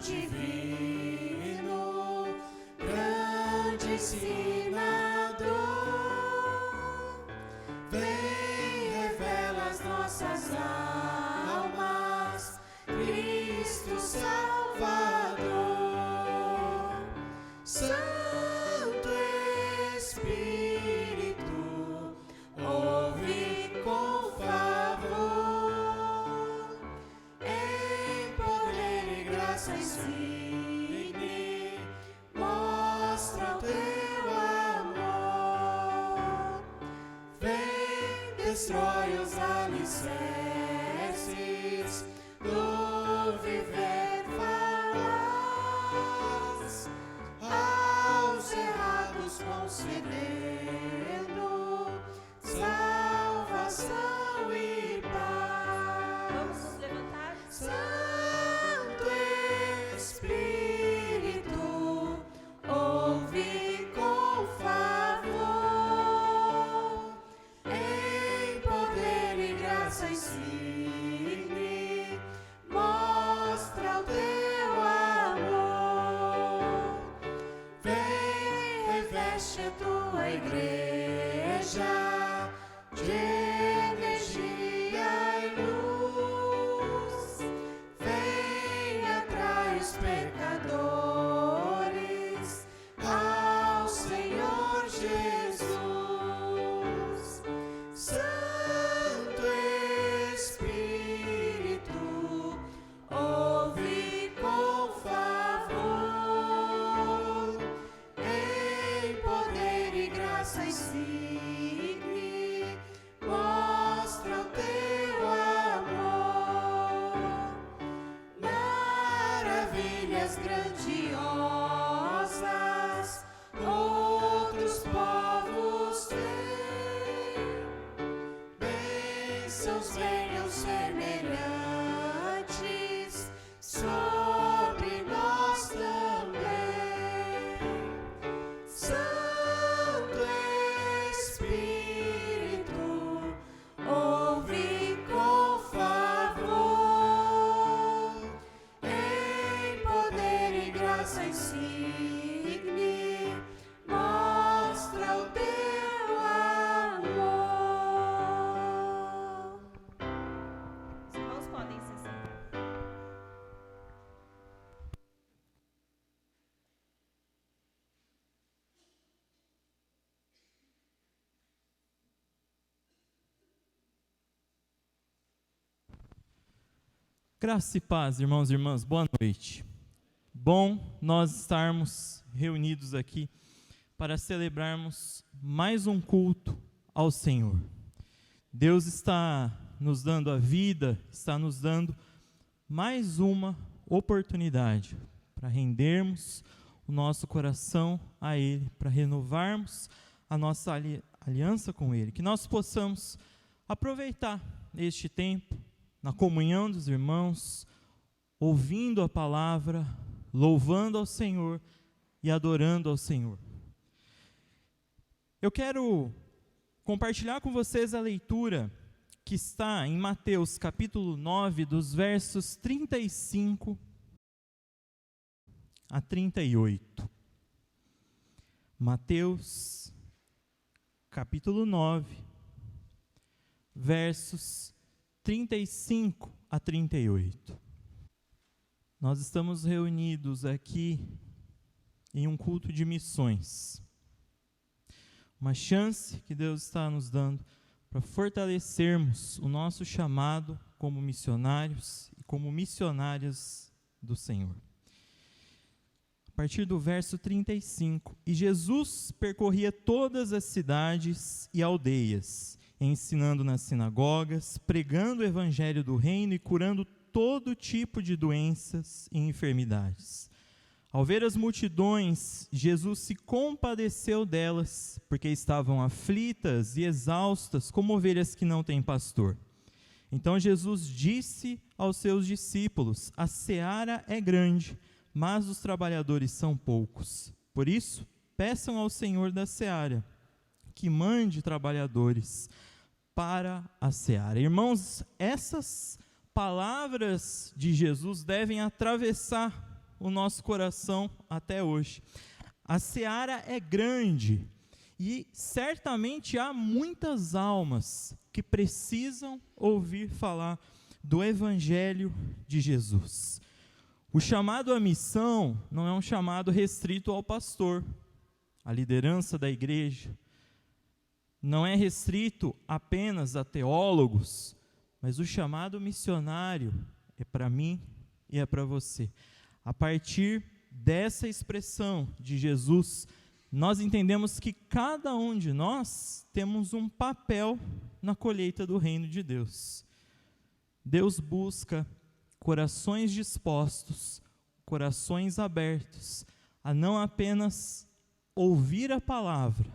divino, grande ensinador, vem, revela as nossas almas, Cristo Salvador. Santo Espírito, ouve com favor, em poder e graça insigne, mostra o teu amor. Vem, destrói os alicerces do viver falaz, aos errados concedendo salvação e paz. Vamos nos levantar. Santo Espírito, ouve com favor, em poder e graça insigne, mostra o teu amor. Vem, reveste a tua igreja de energia e luz. Vem, atrai os pecadores ao Senhor Jesus. Santo Espírito, ouve com favor, em poder e graça insigne, mostra o teu amor. Maravilhas grandiosas outros povos têm, bênçãos venham semelhantes sobre nós também. Santo Espírito, ouve com favor, em poder e graça insigne, mostra o teu amor. Os irmãos podem se sentar. Graça e paz, irmãos e irmãs, boa noite. Bom nós estarmos reunidos aqui para celebrarmos mais um culto ao Senhor. Deus está nos dando a vida, está nos dando mais uma oportunidade para rendermos o nosso coração a Ele, para renovarmos a nossa aliança com Ele, que nós possamos aproveitar este tempo na comunhão dos irmãos, ouvindo a palavra, louvando ao Senhor e adorando ao Senhor. Eu quero compartilhar com vocês a leitura que está em Mateus capítulo 9, dos versos 35 a 38. Mateus capítulo 9, versos 35 a 38. Nós estamos reunidos aqui em um culto de missões. Uma chance que Deus está nos dando para fortalecermos o nosso chamado como missionários e como missionárias do Senhor. A partir do verso 35. E Jesus percorria todas as cidades e aldeias, ensinando nas sinagogas, pregando o evangelho do reino e curando todo tipo de doenças e enfermidades. Ao ver as multidões, Jesus se compadeceu delas, porque estavam aflitas e exaustas, como ovelhas que não têm pastor. Então Jesus disse aos seus discípulos: a seara é grande, mas os trabalhadores são poucos. Por isso, peçam ao Senhor da seara que mande trabalhadores para a seara. Irmãos, essas palavras de Jesus devem atravessar o nosso coração até hoje. A seara é grande e certamente há muitas almas que precisam ouvir falar do Evangelho de Jesus. O chamado à missão não é um chamado restrito ao pastor, à liderança da igreja. Não é restrito apenas a teólogos, mas o chamado missionário é para mim e é para você. A partir dessa expressão de Jesus, nós entendemos que cada um de nós temos um papel na colheita do reino de Deus. Deus busca corações dispostos, corações abertos, a não apenas ouvir a palavra,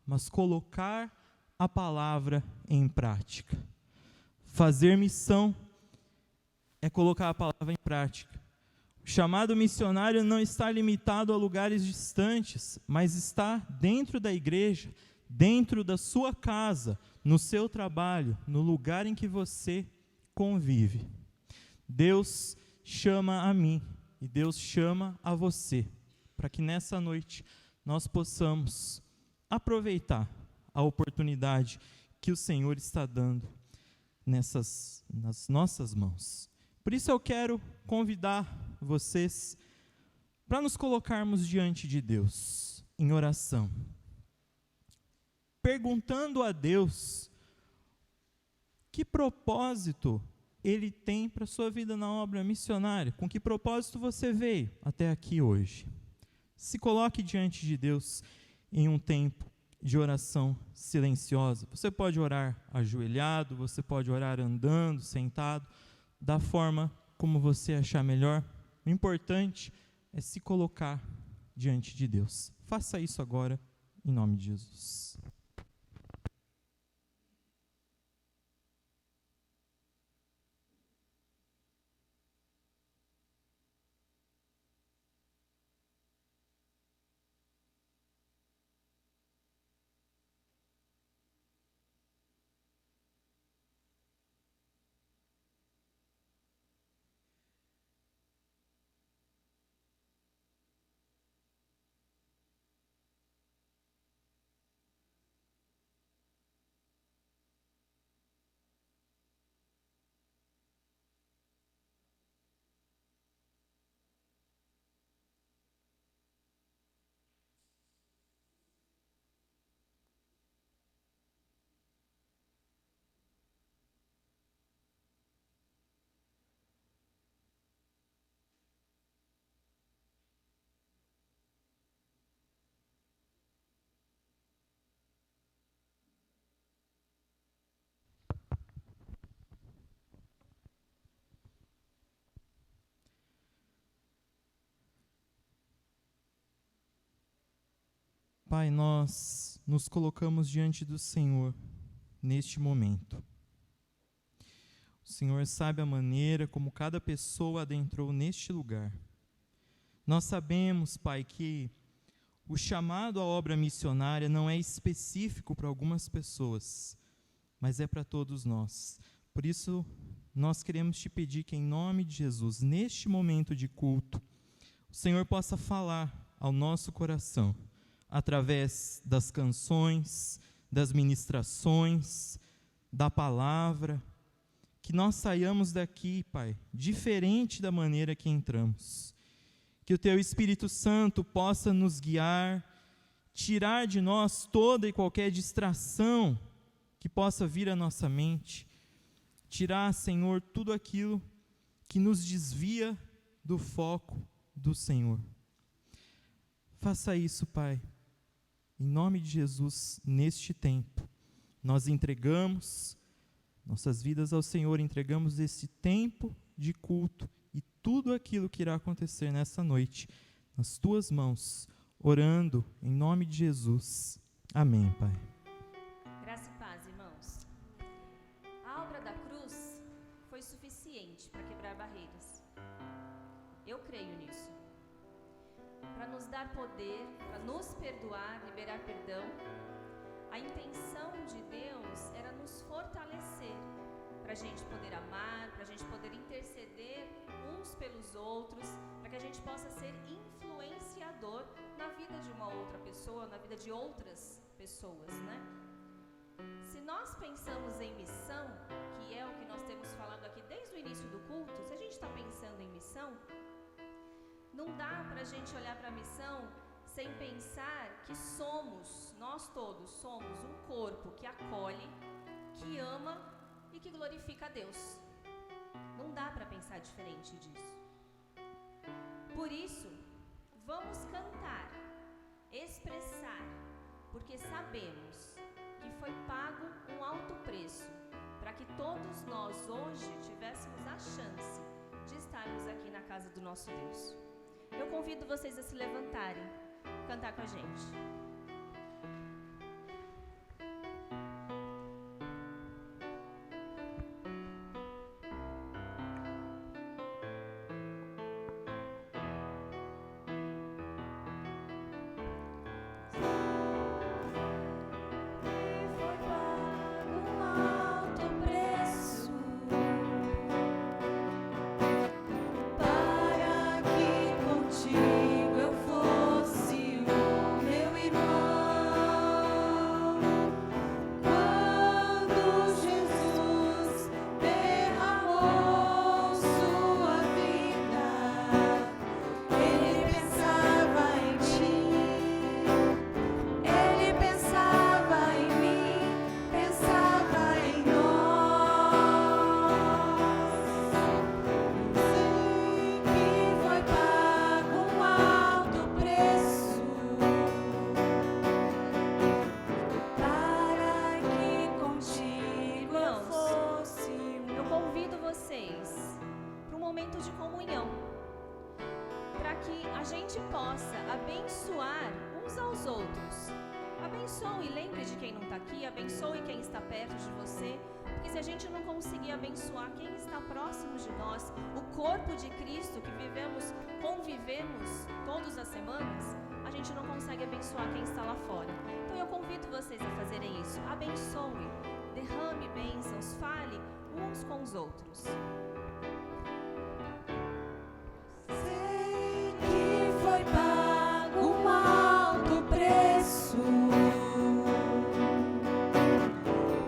mas colocar a palavra em prática. Fazer missão é colocar a palavra em prática. O chamado missionário não está limitado a lugares distantes, mas está dentro da igreja, dentro da sua casa, no seu trabalho, no lugar em que você convive. Deus chama a mim e Deus chama a você, para que nessa noite nós possamos aproveitar a oportunidade que o Senhor está dando nas nossas mãos. Por isso eu quero convidar vocês para nos colocarmos diante de Deus em oração, perguntando a Deus que propósito Ele tem para a sua vida na obra missionária, com que propósito você veio até aqui hoje. Se coloque diante de Deus em um tempo de oração silenciosa. Você pode orar ajoelhado, você pode orar andando, sentado, da forma como você achar melhor. O importante é se colocar diante de Deus. Faça isso agora, em nome de Jesus. Pai, nós nos colocamos diante do Senhor neste momento. O Senhor sabe a maneira como cada pessoa adentrou neste lugar. Nós sabemos, Pai, que o chamado à obra missionária não é específico para algumas pessoas, mas é para todos nós. Por isso, nós queremos te pedir que, em nome de Jesus, neste momento de culto, o Senhor possa falar ao nosso coração, através das canções, das ministrações, da palavra, que nós saiamos daqui, Pai, diferente da maneira que entramos. Que o Teu Espírito Santo possa nos guiar, tirar de nós toda e qualquer distração que possa vir à nossa mente, tirar, Senhor, tudo aquilo que nos desvia do foco do Senhor. Faça isso, Pai. Em nome de Jesus, neste tempo, nós entregamos nossas vidas ao Senhor, entregamos esse tempo de culto e tudo aquilo que irá acontecer nessa noite, nas Tuas mãos, orando em nome de Jesus. Amém, Pai. Graça e paz, irmãos. A obra da cruz foi suficiente para quebrar barreiras. Eu creio nisso. Para nos dar poder, para nos perdoar, liberar perdão. A intenção de Deus era nos fortalecer, para a gente poder amar, para a gente poder interceder uns pelos outros, para que a gente gente possa ser influenciador na vida de uma outra pessoa, na vida de outras pessoas, né? Se nós pensamos em missão, que é o que nós temos falado aqui desde o início do culto, se a gente está pensando em missão, não dá para a gente olhar para a missão sem pensar que nós todos somos um corpo que acolhe, que ama e que glorifica a Deus. Não dá para pensar diferente disso. Por isso, vamos cantar, expressar, porque sabemos que foi pago um alto preço para que todos nós hoje tivéssemos a chance de estarmos aqui na casa do nosso Deus. Eu convido vocês a se levantarem, cantar com a gente. Foi pago um alto preço para que contigo eu fosse o meu irmão. Quando Jesus derramou sua vida, ele pensava em ti. Ele pensava em mim, pensava em nós. Sei que foi pago um alto preço para que contigo eu fosse Eu convido vocês para um momento de comunhão, para que a gente possa abençoar uns aos outros. Abençoe, lembre de quem não está aqui, abençoe quem está perto de você, porque se a gente não conseguir abençoar quem está próximo de nós, o corpo de Cristo que convivemos todas as semanas, a gente não consegue abençoar quem está lá fora. Então eu convido vocês a fazerem isso. Abençoe, derrame bênçãos, fale uns com os outros. Sei que foi pago um alto preço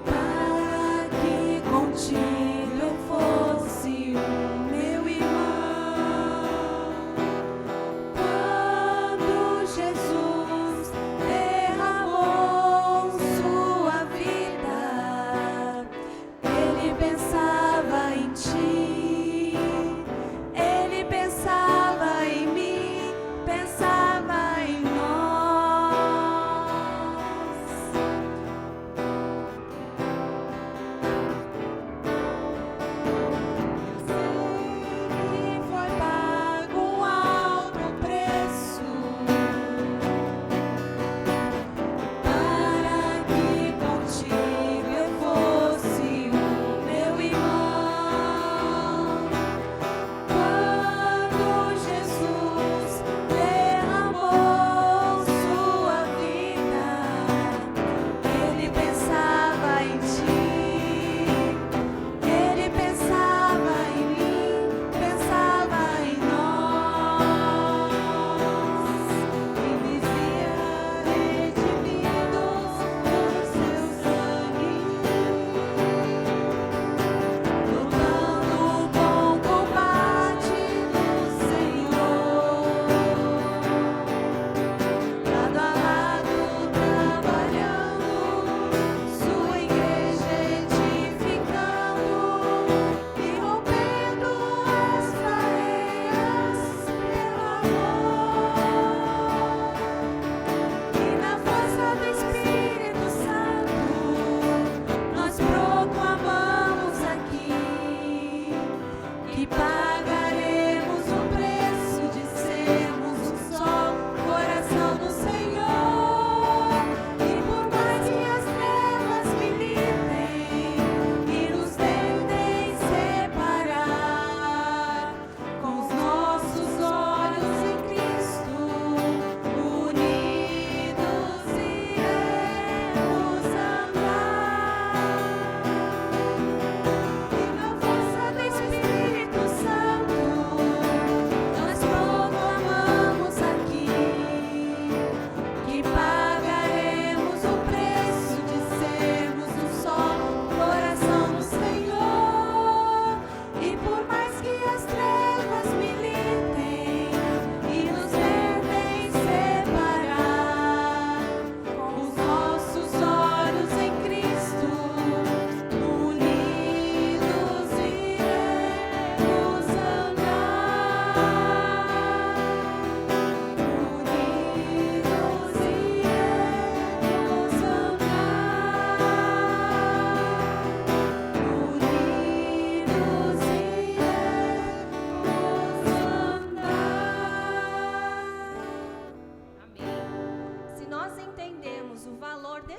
para que contigo eu fosse o meu irmão. Quando Jesus derramou sua vida, ele pensava em ti.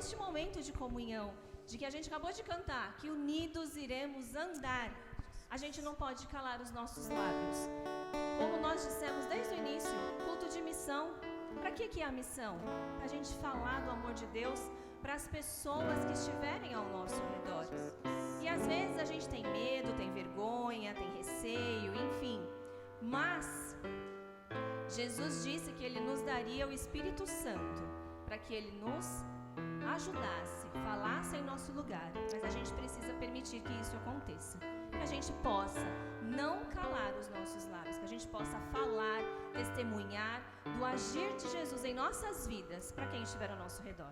neste momento de comunhão, de que a gente acabou de cantar, que unidos iremos andar, a gente não pode calar os nossos lábios. Como nós dissemos desde o início, culto de missão. Para que é a missão? Para a gente falar do amor de Deus para as pessoas que estiverem ao nosso redor. E às vezes a gente tem medo, tem vergonha, tem receio, enfim. Mas Jesus disse que Ele nos daria o Espírito Santo para que Ele nos ajudasse, falasse em nosso lugar. Mas a gente precisa permitir que isso aconteça. Que a gente possa não calar os nossos lábios, que a gente possa falar, testemunhar do agir de Jesus em nossas vidas para quem estiver ao nosso redor.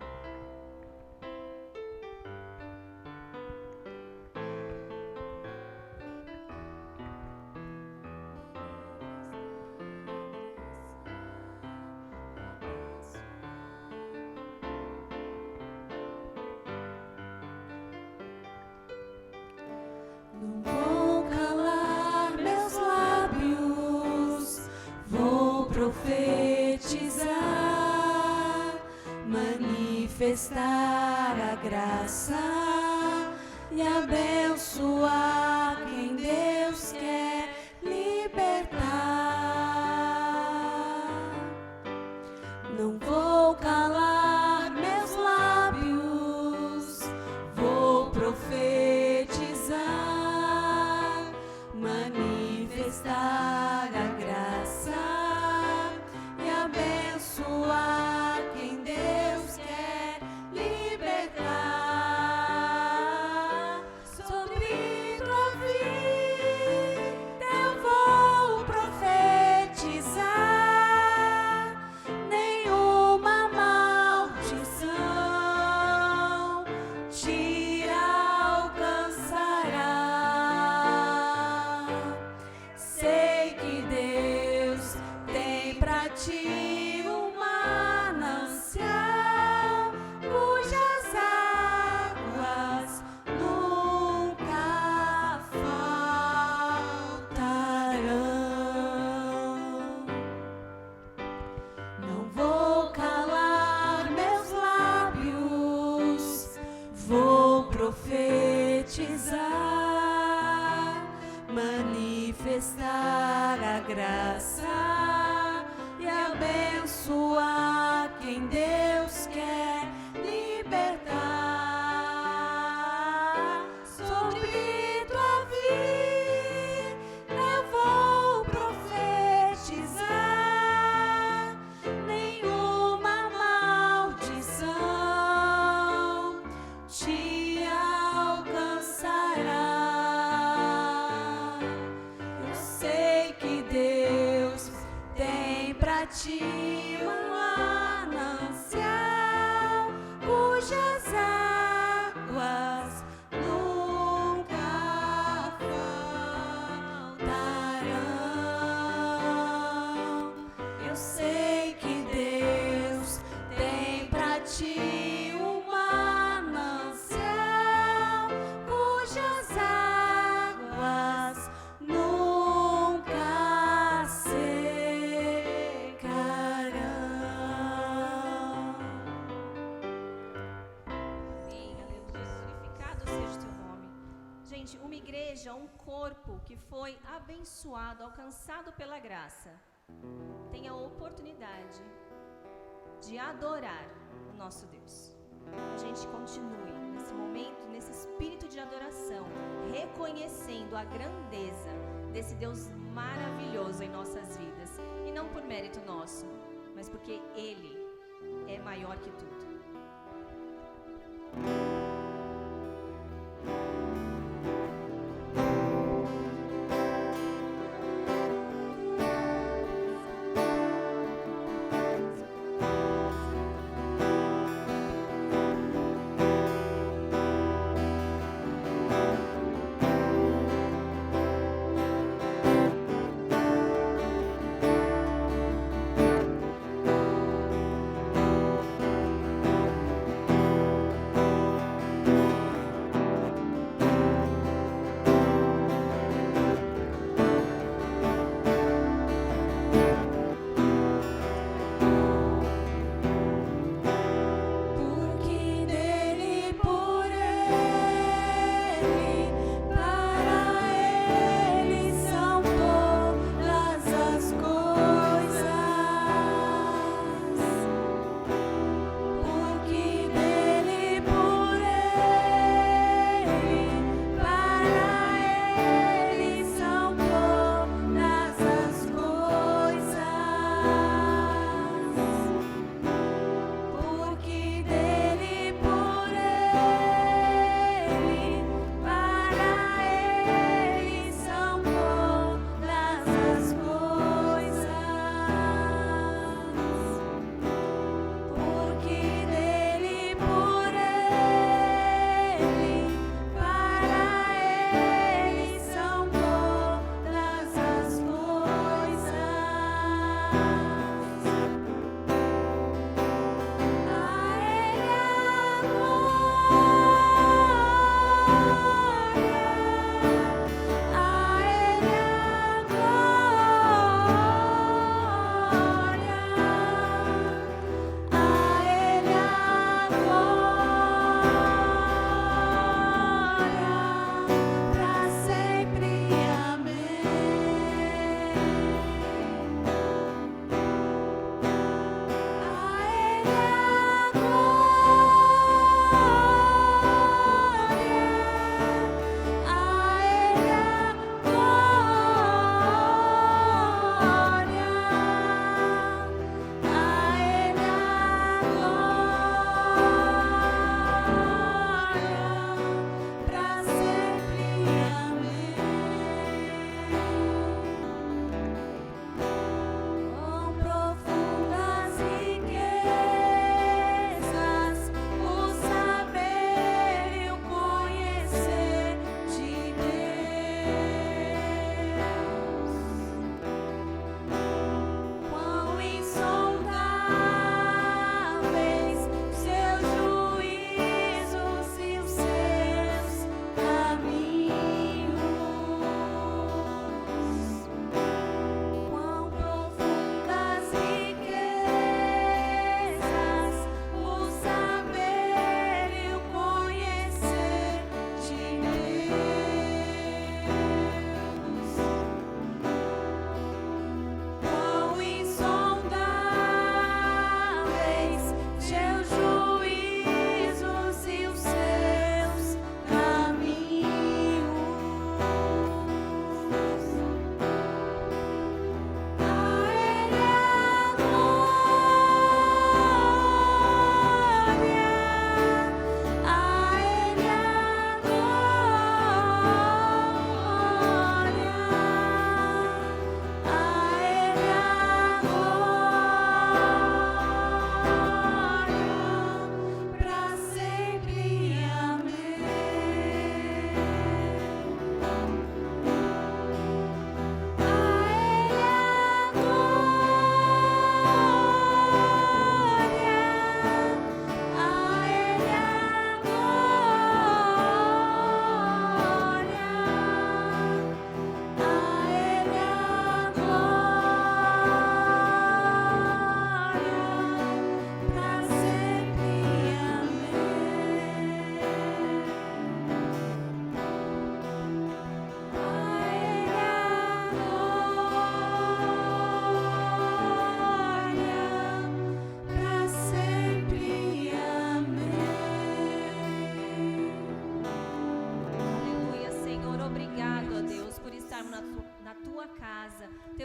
Não vou calar meus lábios, vou profetizar, manifestar a graça e abençoar quem Deus quer libertar. Não vou calar meus lábios, vou profetizar, manifestar a graça e abençoar quem Deus quer libertar. Sobre tua vida eu vou profetizar, nenhuma maldição te alcançará. Sei que Deus tem pra ti um manancial cujas águas nunca faltarão. Não vou calar meus lábios, vou profetizar, manifestar a graça e abençoar quem Deus quer libertar. Sobre tua vida eu vou profetizar, nenhuma maldição te alcançará. Eu sei que Deus tem pra ti um manancial cujas águas nunca faltarão. Eu sei que Deus tem pra ti um manancial cujas águas nunca secarão. Amém, aleluia, glorificado seja o teu nome. Gente, uma igreja, um corpo que foi abençoado, alcançado pela graça, tem a oportunidade de adorar o nosso Deus. A gente continue nesse momento, nesse espírito de adoração, reconhecendo a grandeza desse Deus maravilhoso em nossas vidas. E não por mérito nosso, mas porque Ele é maior que tudo. Não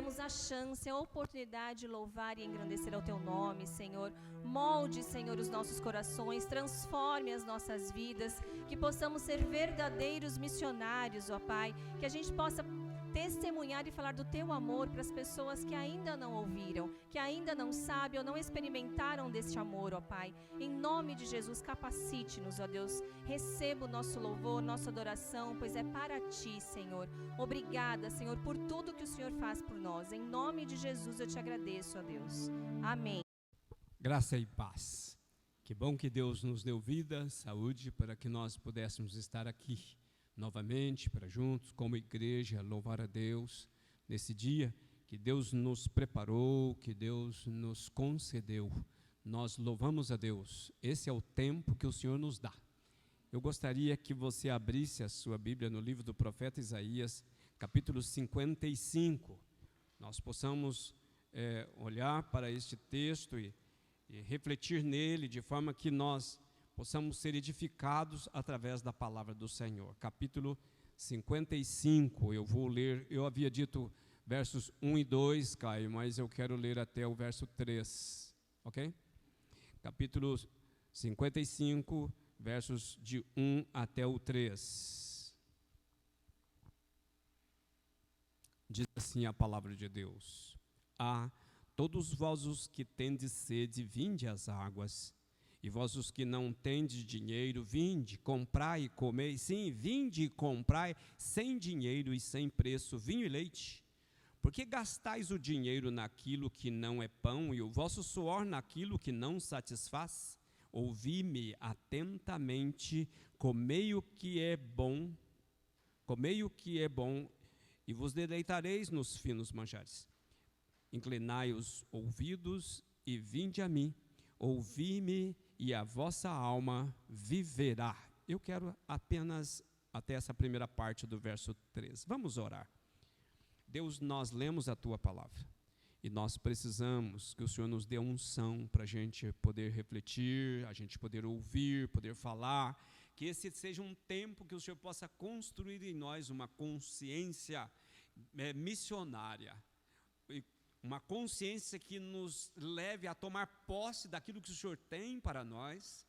temos a chance, a oportunidade de louvar e engrandecer ao Teu nome, Senhor. Molde, Senhor, os nossos corações, transforme as nossas vidas, que possamos ser verdadeiros missionários, ó Pai, que a gente possa testemunhar e falar do Teu amor para as pessoas que ainda não ouviram, que ainda não sabem ou não experimentaram deste amor, ó Pai. Em nome de Jesus, capacite-nos, ó Deus. Receba o nosso louvor, nossa adoração, pois é para Ti, Senhor. Obrigada, Senhor, por tudo que o Senhor faz por nós. Em nome de Jesus eu Te agradeço, ó Deus. Amém. Graça e paz. Que bom que Deus nos deu vida, saúde, para que nós pudéssemos estar aqui novamente, para juntos, como igreja, louvar a Deus nesse dia que Deus nos preparou, que Deus nos concedeu. Nós louvamos a Deus. Esse é o tempo que o Senhor nos dá. Eu gostaria que você abrisse a sua Bíblia no livro do profeta Isaías, capítulo 55. Nós possamos olhar para este texto e refletir nele, de forma que nós possamos ser edificados através da palavra do Senhor. Capítulo 55, eu vou ler, eu havia dito versos 1 e 2, Caio, mas eu quero ler até o verso 3, ok? Capítulo 55, versos de 1 até o 3. Diz assim a palavra de Deus: todos vós os que tendes sede, vinde às águas. E vós os que não tendes dinheiro, vinde, comprai e comei. Sim, vinde e comprai, sem dinheiro e sem preço, vinho e leite. Porque gastais o dinheiro naquilo que não é pão, e o vosso suor naquilo que não satisfaz? Ouvi-me atentamente, comei o que é bom, e vos deleitareis nos finos manjares. Inclinai os ouvidos e vinde a mim. Ouvi-me e a vossa alma viverá. Eu quero apenas até essa primeira parte do verso 3. Vamos orar. Deus, nós lemos a Tua palavra e nós precisamos que o Senhor nos dê unção para a gente poder refletir, a gente poder ouvir, poder falar, que esse seja um tempo que o Senhor possa construir em nós uma consciência missionária, uma consciência que nos leve a tomar posse daquilo que o Senhor tem para nós,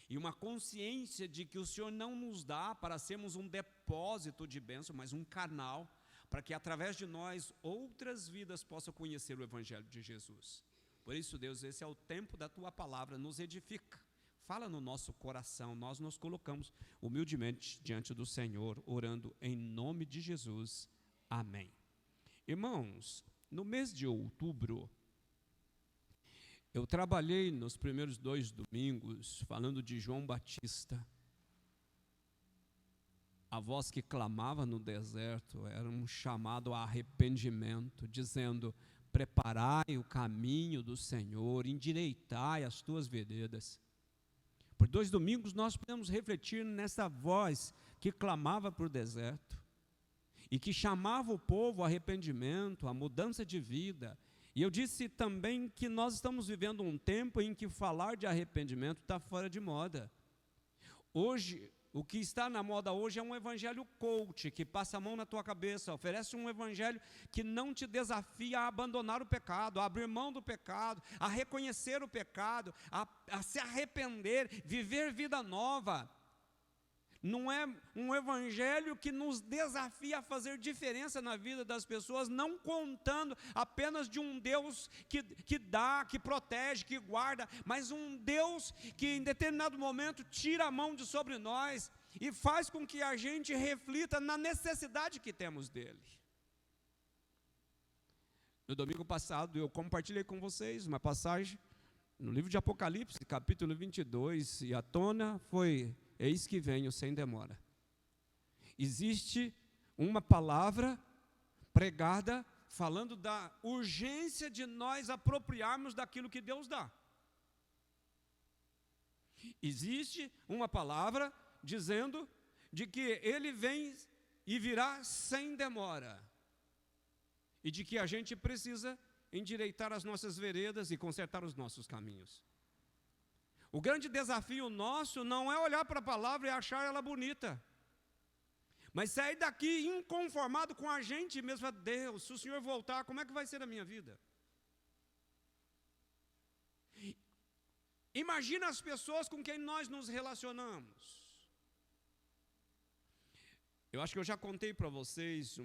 e uma consciência de que o Senhor não nos dá para sermos um depósito de bênção, mas um canal, para que através de nós outras vidas possam conhecer o Evangelho de Jesus. Por isso, Deus, esse é o tempo da Tua palavra, nos edifica, fala no nosso coração, nós nos colocamos humildemente diante do Senhor, orando em nome de Jesus, amém. Irmãos, no mês de outubro, eu trabalhei nos primeiros 2 domingos falando de João Batista. A voz que clamava no deserto era um chamado a arrependimento, dizendo: preparai o caminho do Senhor, endireitai as tuas veredas. Por 2 domingos nós podemos refletir nessa voz que clamava para o deserto e que chamava o povo ao arrependimento, à mudança de vida. E eu disse também que nós estamos vivendo um tempo em que falar de arrependimento está fora de moda. Hoje, o que está na moda hoje é um evangelho coach, que passa a mão na tua cabeça, oferece um evangelho que não te desafia a abandonar o pecado, a abrir mão do pecado, a reconhecer o pecado, a se arrepender, viver vida nova. Não é um evangelho que nos desafia a fazer diferença na vida das pessoas, não contando apenas de um Deus que dá, que protege, que guarda, mas um Deus que em determinado momento tira a mão de sobre nós e faz com que a gente reflita na necessidade que temos dele. No domingo passado eu compartilhei com vocês uma passagem no livro de Apocalipse, capítulo 22, e a tona foi: eis que venho sem demora. Existe uma palavra pregada falando da urgência de nós apropriarmos daquilo que Deus dá. Existe uma palavra dizendo de que Ele vem e virá sem demora, e de que a gente precisa endireitar as nossas veredas e consertar os nossos caminhos. O grande desafio nosso não é olhar para a palavra e achar ela bonita, Mas sair daqui inconformado com a gente mesmo, fala, Deus, se o Senhor voltar, como é que vai ser a minha vida? Imagina as pessoas com quem nós nos relacionamos. Eu acho que eu já contei para vocês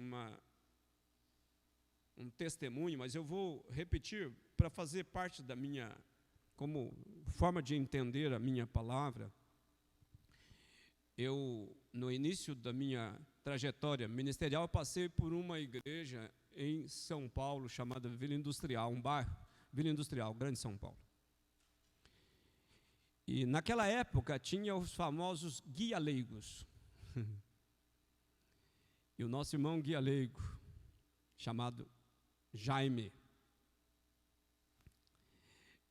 um testemunho, mas eu vou repetir para fazer parte da minha, como forma de entender a minha palavra. Eu, no início da minha trajetória ministerial, passei por uma igreja em São Paulo, chamada Vila Industrial, um bairro, Vila Industrial, Grande São Paulo. E naquela época tinha os famosos guia-leigos. E o nosso irmão guia-leigo, chamado Jaime,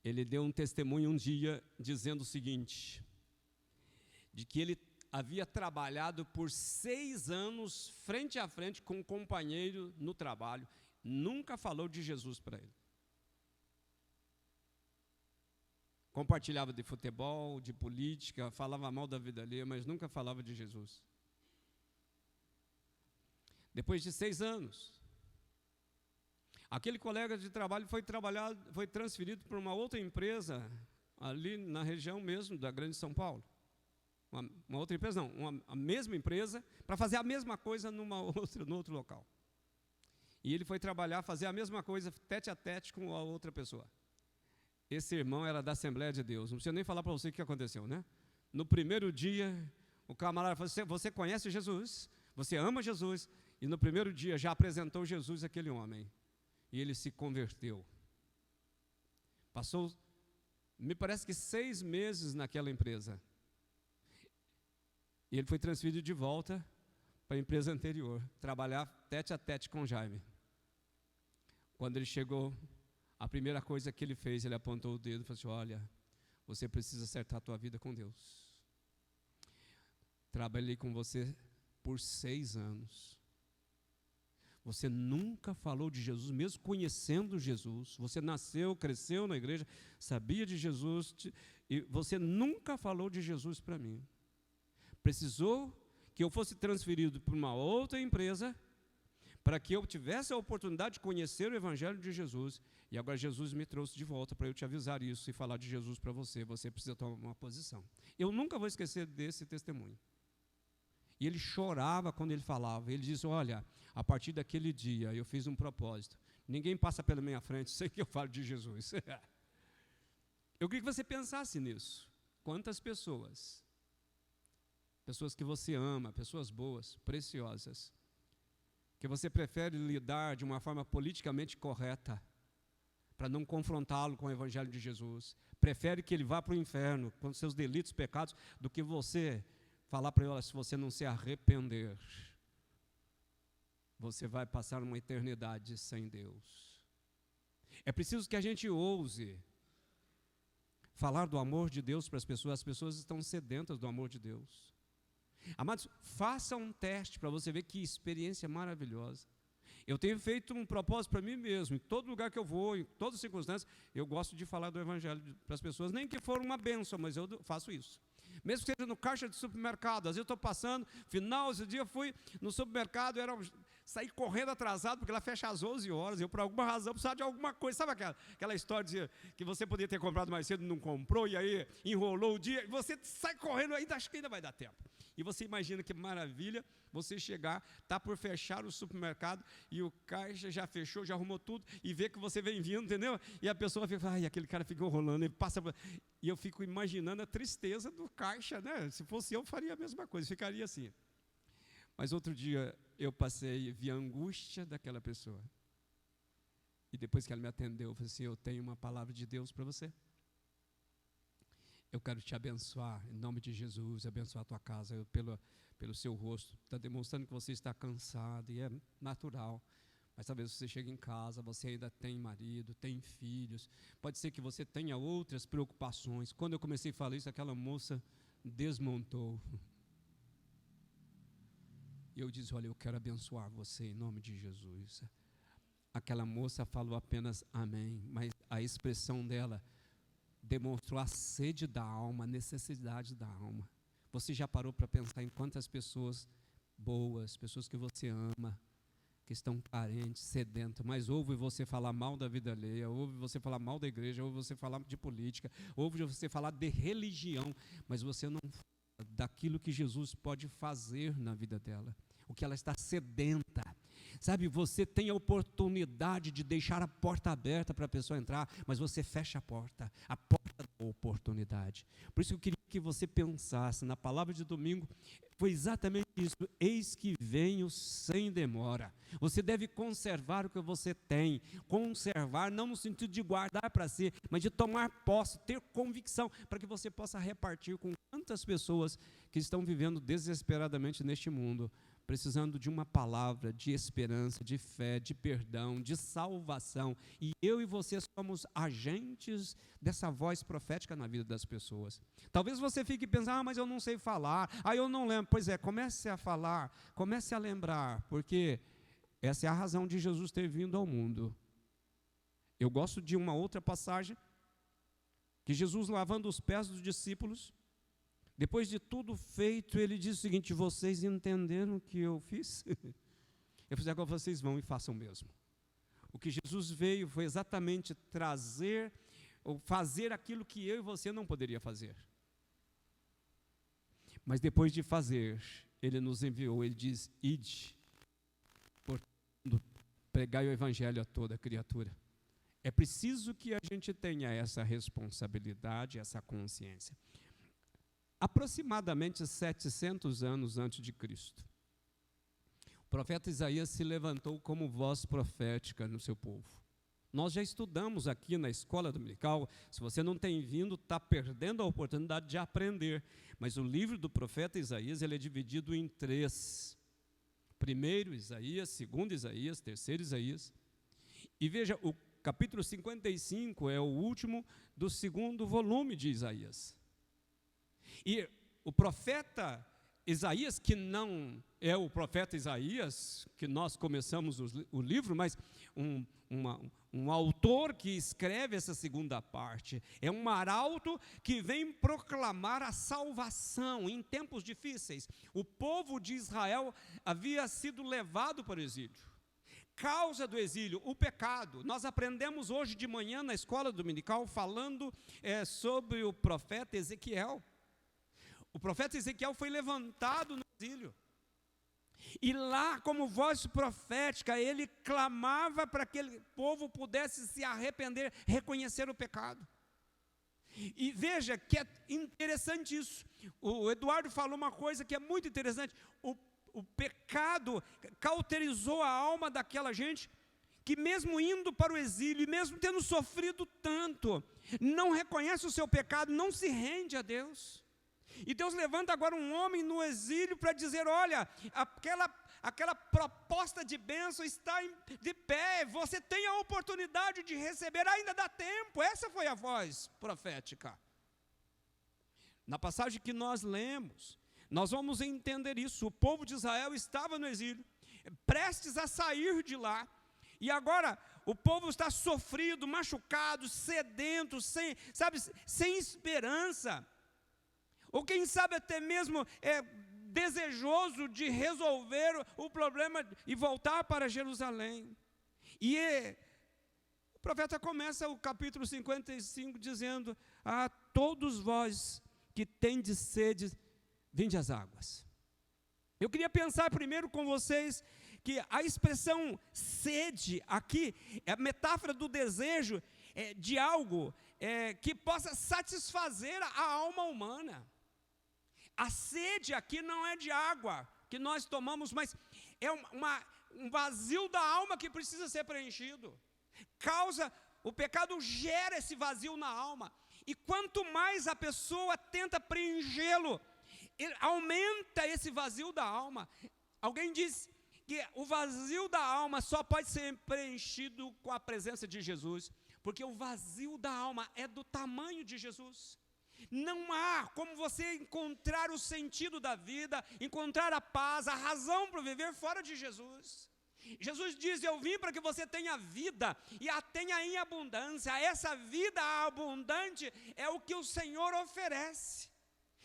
ele deu um testemunho um dia dizendo o seguinte, de que ele havia trabalhado por 6 anos frente a frente com um companheiro no trabalho, nunca falou de Jesus para ele. Compartilhava de futebol, de política, falava mal da vida alheia, mas nunca falava de Jesus. Depois de 6 anos, aquele colega de trabalho foi transferido para uma outra empresa, ali na região mesmo da Grande São Paulo. Uma outra empresa, não, a mesma empresa, para fazer a mesma coisa no outro local. E ele foi trabalhar, fazer a mesma coisa, tete a tete com a outra pessoa. Esse irmão era da Assembleia de Deus, não precisa nem falar para você o que aconteceu, né? No primeiro dia, o camarada falou, você conhece Jesus, você ama Jesus, e no primeiro dia já apresentou Jesus àquele homem, e ele se converteu. Passou, me parece que 6 meses naquela empresa, e ele foi transferido de volta para a empresa anterior, trabalhar tete a tete com Jaime. Quando ele chegou, a primeira coisa que ele fez, ele apontou o dedo e falou assim, olha, você precisa acertar a tua vida com Deus. Trabalhei com você por 6 anos. Você nunca falou de Jesus, mesmo conhecendo Jesus. Você nasceu, cresceu na igreja, sabia de Jesus, e você nunca falou de Jesus para mim. Precisou que eu fosse transferido para uma outra empresa, para que eu tivesse a oportunidade de conhecer o Evangelho de Jesus. E agora Jesus me trouxe de volta para eu te avisar isso e falar de Jesus para você. Você precisa tomar uma posição. Eu nunca vou esquecer desse testemunho. E ele chorava quando ele falava. Ele disse, olha, a partir daquele dia eu fiz um propósito. Ninguém passa pela minha frente sem que eu fale de Jesus. Eu queria que você pensasse nisso. Quantas pessoas que você ama, pessoas boas, preciosas, que você prefere lidar de uma forma politicamente correta, para não confrontá-lo com o Evangelho de Jesus, prefere que ele vá para o inferno com seus delitos, pecados, do que você falar para ele, olha, se você não se arrepender, você vai passar uma eternidade sem Deus. É preciso que a gente ouse falar do amor de Deus para as pessoas estão sedentas do amor de Deus. Amados, faça um teste para você ver que experiência maravilhosa. Eu tenho feito um propósito para mim mesmo, em todo lugar que eu vou, em todas as circunstâncias, eu gosto de falar do Evangelho para as pessoas, nem que for uma bênção, mas eu faço isso. Mesmo que seja no caixa de supermercado, às vezes eu estou passando, final desse dia eu fui no supermercado, saí correndo atrasado, porque ela fecha às 11 horas, eu por alguma razão precisava de alguma coisa, sabe aquela história que você podia ter comprado mais cedo e não comprou, e aí enrolou o dia, e você sai correndo, acho que ainda vai dar tempo. E você imagina que maravilha você chegar, está por fechar o supermercado, e o caixa já fechou, já arrumou tudo, e vê que você vem vindo, entendeu? E a pessoa fica, aquele cara fica enrolando, ele passa, e eu fico imaginando a tristeza do caixa, né? Se fosse eu, faria a mesma coisa, ficaria assim. Mas outro dia eu passei e vi a angústia daquela pessoa. E depois que ela me atendeu, eu falei assim, eu tenho uma palavra de Deus para você. Eu quero te abençoar, em nome de Jesus, abençoar a tua casa, pelo seu rosto. Está demonstrando que você está cansado, e é natural. Mas talvez você chegue em casa, você ainda tem marido, tem filhos. Pode ser que você tenha outras preocupações. Quando eu comecei a falar isso, aquela moça desmontou. E eu disse, olha, eu quero abençoar você em nome de Jesus. Aquela moça falou apenas amém, mas a expressão dela demonstrou a sede da alma, a necessidade da alma. Você já parou para pensar em quantas pessoas boas, pessoas que você ama, que estão carentes, sedentas, mas ouve você falar mal da vida alheia, ouve você falar mal da igreja, ouve você falar de política, ouve você falar de religião, mas você não fala daquilo que Jesus pode fazer na vida dela, o que ela está sedenta. Sabe, você tem a oportunidade de deixar a porta aberta para a pessoa entrar, mas você fecha a porta da oportunidade. Por isso eu queria que você pensasse na palavra de domingo, foi exatamente isso: eis que venho sem demora. Você deve conservar o que você tem, conservar não no sentido de guardar para si, mas de tomar posse, ter convicção, para que você possa repartir com tantas pessoas que estão vivendo desesperadamente neste mundo, precisando de uma palavra de esperança, de fé, de perdão, de salvação. E eu e você somos agentes dessa voz profética na vida das pessoas. Talvez você fique pensando, mas eu não sei falar, eu não lembro. Pois é, comece a falar, comece a lembrar, porque essa é a razão de Jesus ter vindo ao mundo. Eu gosto de uma outra passagem, que Jesus lavando os pés dos discípulos, depois de tudo feito, ele diz o seguinte: vocês entenderam o que eu fiz? Eu fiz, agora vocês vão e façam o mesmo. O que Jesus veio foi exatamente trazer, ou fazer aquilo que eu e você não poderia fazer. Mas depois de fazer, ele nos enviou, ele diz: ide, portanto, pregai o evangelho a toda criatura. É preciso que a gente tenha essa responsabilidade, essa consciência. Aproximadamente 700 anos antes de Cristo, o profeta Isaías se levantou como voz profética no seu povo. Nós já estudamos aqui na escola dominical. Se você não tem vindo, está perdendo a oportunidade de aprender. Mas o livro do profeta Isaías, ele é dividido em 3. Primeiro Isaías, segundo Isaías, terceiro Isaías. E veja, o capítulo 55 é o último do segundo volume de Isaías. E o profeta Isaías, que não é o profeta Isaías, que nós começamos o livro, mas um autor que escreve essa segunda parte, é um arauto que vem proclamar a salvação em tempos difíceis. O povo de Israel havia sido levado para o exílio. Causa do exílio, o pecado. Nós aprendemos hoje de manhã na escola dominical falando sobre o profeta Ezequiel. O profeta Ezequiel foi levantado no exílio. E lá, como voz profética, ele clamava para que aquele povo pudesse se arrepender, reconhecer o pecado. E veja que é interessante isso. O Eduardo falou uma coisa que é muito interessante. O pecado cauterizou a alma daquela gente, que mesmo indo para o exílio, e mesmo tendo sofrido tanto, não reconhece o seu pecado, não se rende a Deus. E Deus levanta agora um homem no exílio para dizer: olha, aquela proposta de bênção está de pé, você tem a oportunidade de receber, ainda dá tempo. Essa foi a voz profética. Na passagem que nós lemos, nós vamos entender isso. O povo de Israel estava no exílio, prestes a sair de lá, e agora o povo está sofrido, machucado, sedento, sem esperança. Ou quem sabe até mesmo desejoso de resolver o problema e voltar para Jerusalém. E o profeta começa o capítulo 55 dizendo: a todos vós que tendes sede, vinde às águas. Eu queria pensar primeiro com vocês que a expressão sede aqui é a metáfora do desejo de algo que possa satisfazer a alma humana. A sede aqui não é de água que nós tomamos, mas é um vazio da alma que precisa ser preenchido. O pecado gera esse vazio na alma. E quanto mais a pessoa tenta preenchê-lo, aumenta esse vazio da alma. Alguém diz que o vazio da alma só pode ser preenchido com a presença de Jesus, porque o vazio da alma é do tamanho de Jesus. Não há como você encontrar o sentido da vida, encontrar a paz, a razão para viver fora de Jesus. Jesus diz: eu vim para que você tenha vida e a tenha em abundância. Essa vida abundante é o que o Senhor oferece.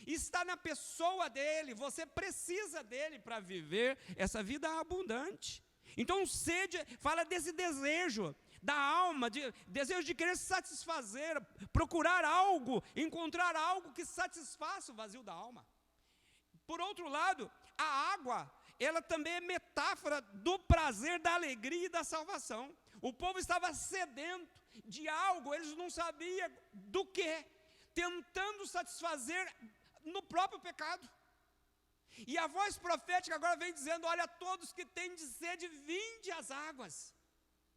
está na pessoa dele, você precisa dele para viver essa vida abundante. Então, sede fala desse desejo da alma, desejo de querer se satisfazer, procurar algo, encontrar algo que satisfaça o vazio da alma. Por outro lado, a água, ela também é metáfora do prazer, da alegria e da salvação. O povo estava sedento de algo, eles não sabiam do que, tentando satisfazer no próprio pecado. E a voz profética agora vem dizendo: olha, todos que têm de sede, vinde às águas.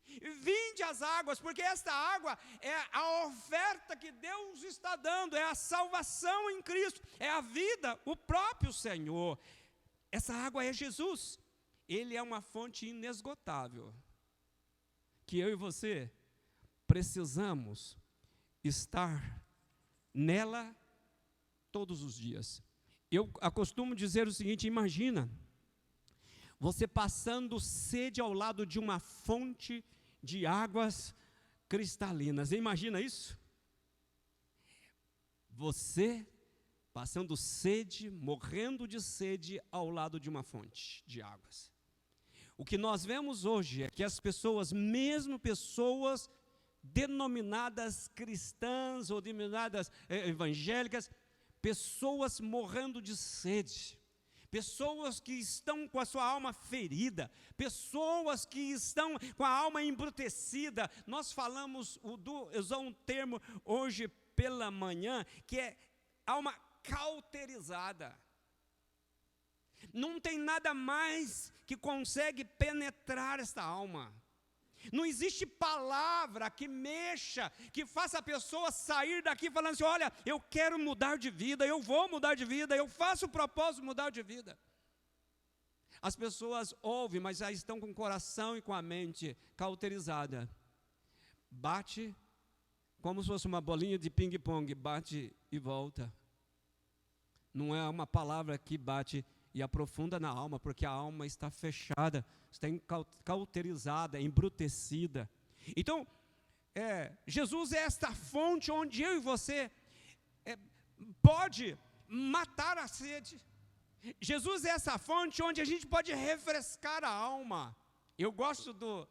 Vinde às águas, porque esta água é a oferta que Deus está dando, é a salvação em Cristo, é a vida, o próprio Senhor. Essa água é Jesus. Ele é uma fonte inesgotável, que eu e você precisamos estar nela todos os dias. Eu acostumo dizer o seguinte: imagina você passando sede ao lado de uma fonte de águas cristalinas. Imagina isso? Você passando sede, morrendo de sede ao lado de uma fonte de águas. O que nós vemos hoje é que as pessoas, mesmo pessoas denominadas cristãs ou denominadas evangélicas, pessoas morrendo de sede, pessoas que estão com a sua alma ferida, pessoas que estão com a alma embrutecida. Nós usamos um termo hoje pela manhã, que é alma cauterizada. Não tem nada mais que consegue penetrar esta alma. Não existe palavra que mexa, que faça a pessoa sair daqui falando assim: olha, eu quero mudar de vida, eu vou mudar de vida, eu faço o propósito de mudar de vida. As pessoas ouvem, mas já estão com o coração e com a mente cauterizada. Bate como se fosse uma bolinha de ping-pong, bate e volta. Não é uma palavra que bate e aprofunda na alma, porque a alma está fechada, está cauterizada, embrutecida. Então, Jesus é esta fonte onde eu e você pode matar a sede. Jesus é essa fonte onde a gente pode refrescar a alma. Eu gosto do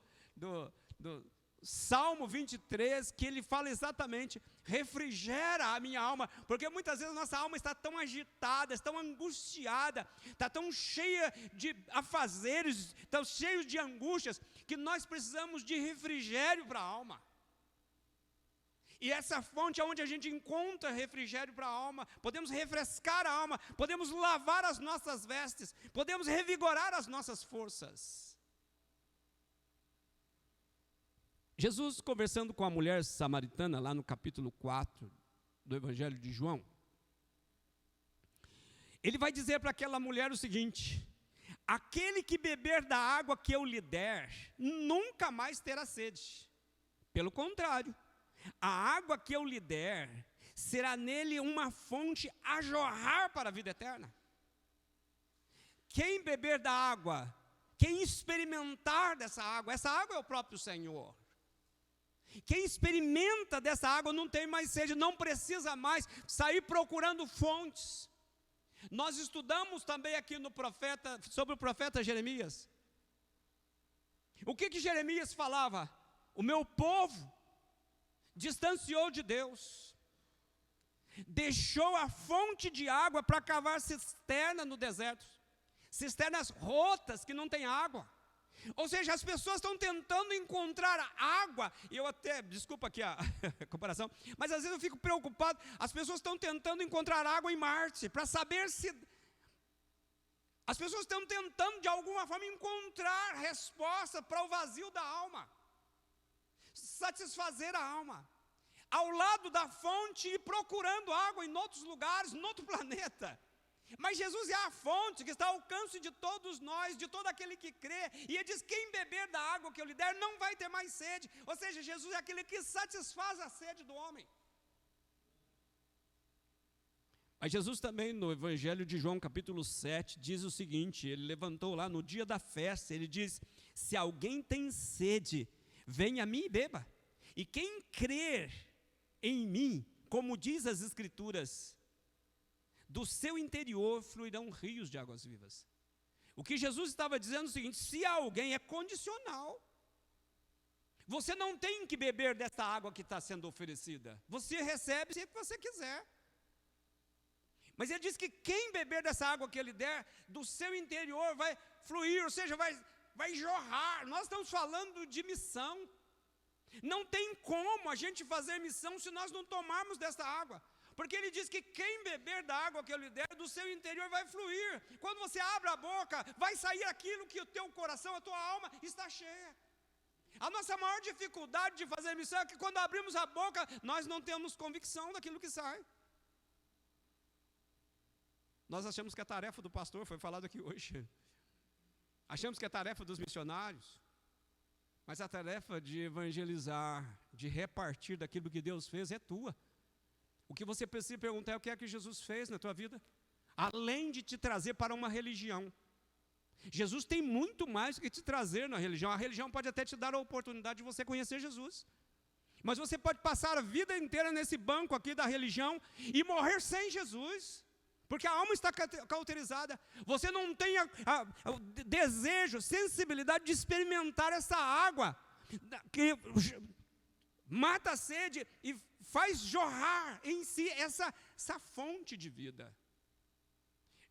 Salmo 23, que ele fala exatamente: refrigera a minha alma, porque muitas vezes nossa alma está tão agitada, tão angustiada, está tão cheia de afazeres, tão cheia de angústias, que nós precisamos de refrigério para a alma. E essa fonte é onde a gente encontra refrigério para a alma. Podemos refrescar a alma, podemos lavar as nossas vestes, podemos revigorar as nossas forças. Jesus, conversando com a mulher samaritana, lá no capítulo 4 do Evangelho de João, ele vai dizer para aquela mulher o seguinte: aquele que beber da água que eu lhe der, nunca mais terá sede. Pelo contrário, a água que eu lhe der, será nele uma fonte a jorrar para a vida eterna. Quem beber da água, quem experimentar dessa água, essa água é o próprio Senhor. Quem experimenta dessa água não tem mais sede, não precisa mais sair procurando fontes. Nós estudamos também aqui no profeta, sobre o profeta Jeremias. O que Jeremias falava? O meu povo distanciou de Deus, deixou a fonte de água para cavar cisterna no deserto, cisternas rotas que não tem água. Ou seja, as pessoas estão tentando encontrar água, e eu até, desculpa aqui a comparação, mas às vezes eu fico preocupado, as pessoas estão tentando encontrar água em Marte, para saber se... As pessoas estão tentando de alguma forma encontrar resposta para o vazio da alma, satisfazer a alma, ao lado da fonte e procurando água em outros lugares, em outro planeta. Mas Jesus é a fonte que está ao alcance de todos nós, de todo aquele que crê. E ele diz: quem beber da água que eu lhe der não vai ter mais sede. Ou seja, Jesus é aquele que satisfaz a sede do homem. Mas Jesus também, no Evangelho de João, capítulo 7, diz o seguinte: ele levantou lá no dia da festa, ele diz: se alguém tem sede, venha a mim e beba. E quem crer em mim, como diz as Escrituras, do seu interior fluirão rios de águas vivas. O que Jesus estava dizendo é o seguinte: se alguém é condicional, você não tem que beber dessa água que está sendo oferecida. Você recebe se você quiser. Mas ele diz que quem beber dessa água que ele der, do seu interior vai fluir, ou seja, vai jorrar. Nós estamos falando de missão. Não tem como a gente fazer missão se nós não tomarmos dessa água. Porque ele diz que quem beber da água que eu lhe der, do seu interior vai fluir. Quando você abre a boca, vai sair aquilo que o teu coração, a tua alma está cheia. A nossa maior dificuldade de fazer missão é que quando abrimos a boca, nós não temos convicção daquilo que sai. Nós achamos que a tarefa do pastor, foi falado aqui hoje, achamos que a tarefa dos missionários, mas a tarefa de evangelizar, de repartir daquilo que Deus fez é tua. O que você precisa perguntar é o que é que Jesus fez na tua vida, além de te trazer para uma religião. Jesus tem muito mais do que te trazer na religião. A religião pode até te dar a oportunidade de você conhecer Jesus, mas você pode passar a vida inteira nesse banco aqui da religião e morrer sem Jesus, porque a alma está cauterizada. Você não tem o desejo, sensibilidade de experimentar essa água que mata a sede e faz jorrar em si essa fonte de vida.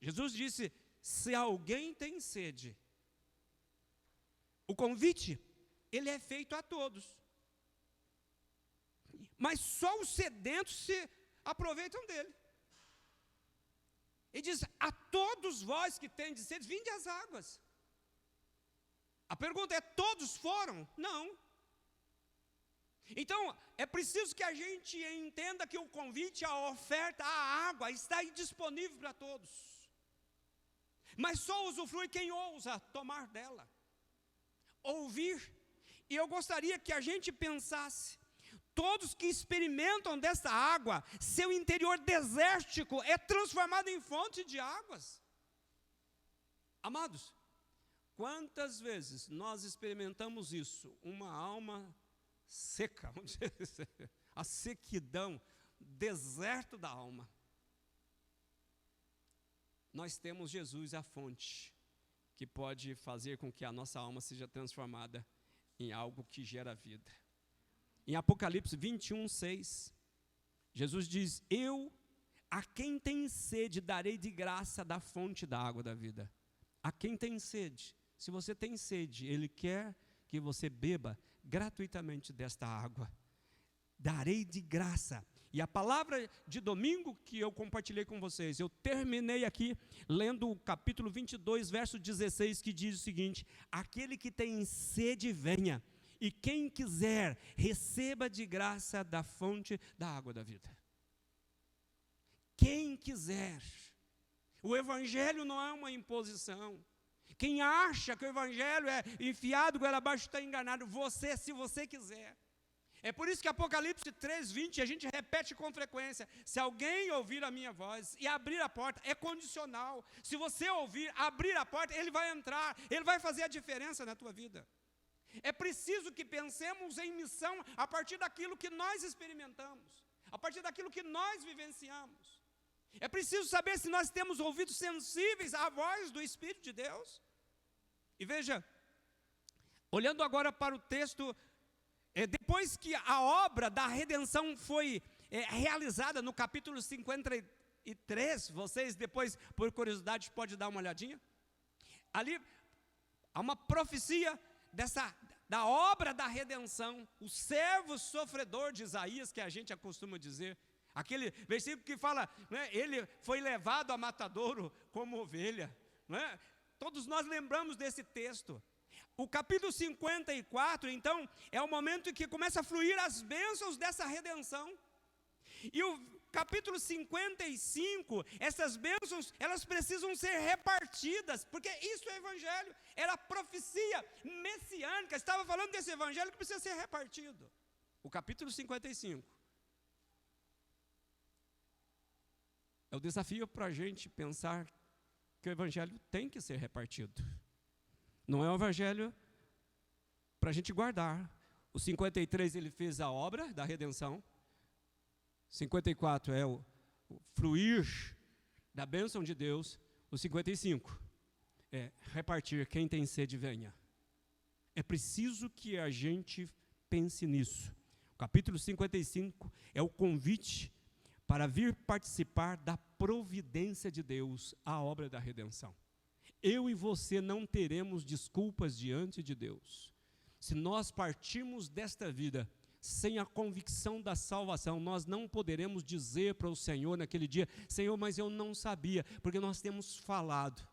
Jesus disse: se alguém tem sede, o convite, ele é feito a todos. Mas só os sedentos se aproveitam dele. Ele diz: a todos vós que tendes sede, vinde às águas. A pergunta é: todos foram? Não. Então, é preciso que a gente entenda que o convite, a oferta, a água está aí disponível para todos. Mas só usufrui quem ousa tomar dela, ouvir. E eu gostaria que a gente pensasse: todos que experimentam dessa água, seu interior desértico é transformado em fonte de águas. Amados, quantas vezes nós experimentamos isso? Uma alma seca, vamos dizer, a sequidão, deserto da alma. Nós temos Jesus, a fonte, que pode fazer com que a nossa alma seja transformada em algo que gera vida. Em Apocalipse 21:6, Jesus diz: eu, a quem tem sede, darei de graça da fonte da água da vida. A quem tem sede. Se você tem sede, Ele quer que você beba gratuitamente desta água. Darei de graça. E a palavra de domingo que eu compartilhei com vocês, eu terminei aqui lendo o capítulo 22, verso 16, que diz o seguinte: aquele que tem sede, venha, e quem quiser, receba de graça da fonte da água da vida. Quem quiser. O evangelho não é uma imposição. Quem acha que o evangelho é enfiado goela abaixo está enganado. Você, se você quiser. É por isso que Apocalipse 3:20 a gente repete com frequência: se alguém ouvir a minha voz e abrir a porta, é condicional. Se você ouvir, abrir a porta, ele vai entrar, ele vai fazer a diferença na tua vida. É preciso que pensemos em missão a partir daquilo que nós experimentamos, a partir daquilo que nós vivenciamos. É preciso saber se nós temos ouvidos sensíveis à voz do Espírito de Deus. E veja, olhando agora para o texto, depois que a obra da redenção foi realizada no capítulo 53, vocês depois, por curiosidade, podem dar uma olhadinha. Ali há uma profecia da obra da redenção, o servo sofredor de Isaías, que a gente acostuma dizer, aquele versículo que fala, né, ele foi levado a matadouro como ovelha, né? Todos nós lembramos desse texto. O capítulo 54, então, é o momento em que começa a fluir as bênçãos dessa redenção. E o capítulo 55, essas bênçãos, elas precisam ser repartidas, porque isso é evangelho, era a profecia messiânica, estava falando desse evangelho que precisa ser repartido. O capítulo 55 é o desafio para a gente pensar que o evangelho tem que ser repartido. Não é um evangelho para a gente guardar. O 53 ele fez a obra da redenção. 54 é o fluir da bênção de Deus, o 55, é repartir, quem tem sede venha. É preciso que a gente pense nisso. O capítulo 55 é o convite para vir participar da providência de Deus, a obra da redenção. Eu e você não teremos desculpas diante de Deus. Se nós partirmos desta vida sem a convicção da salvação, nós não poderemos dizer para o Senhor naquele dia: Senhor, mas eu não sabia, porque nós temos falado,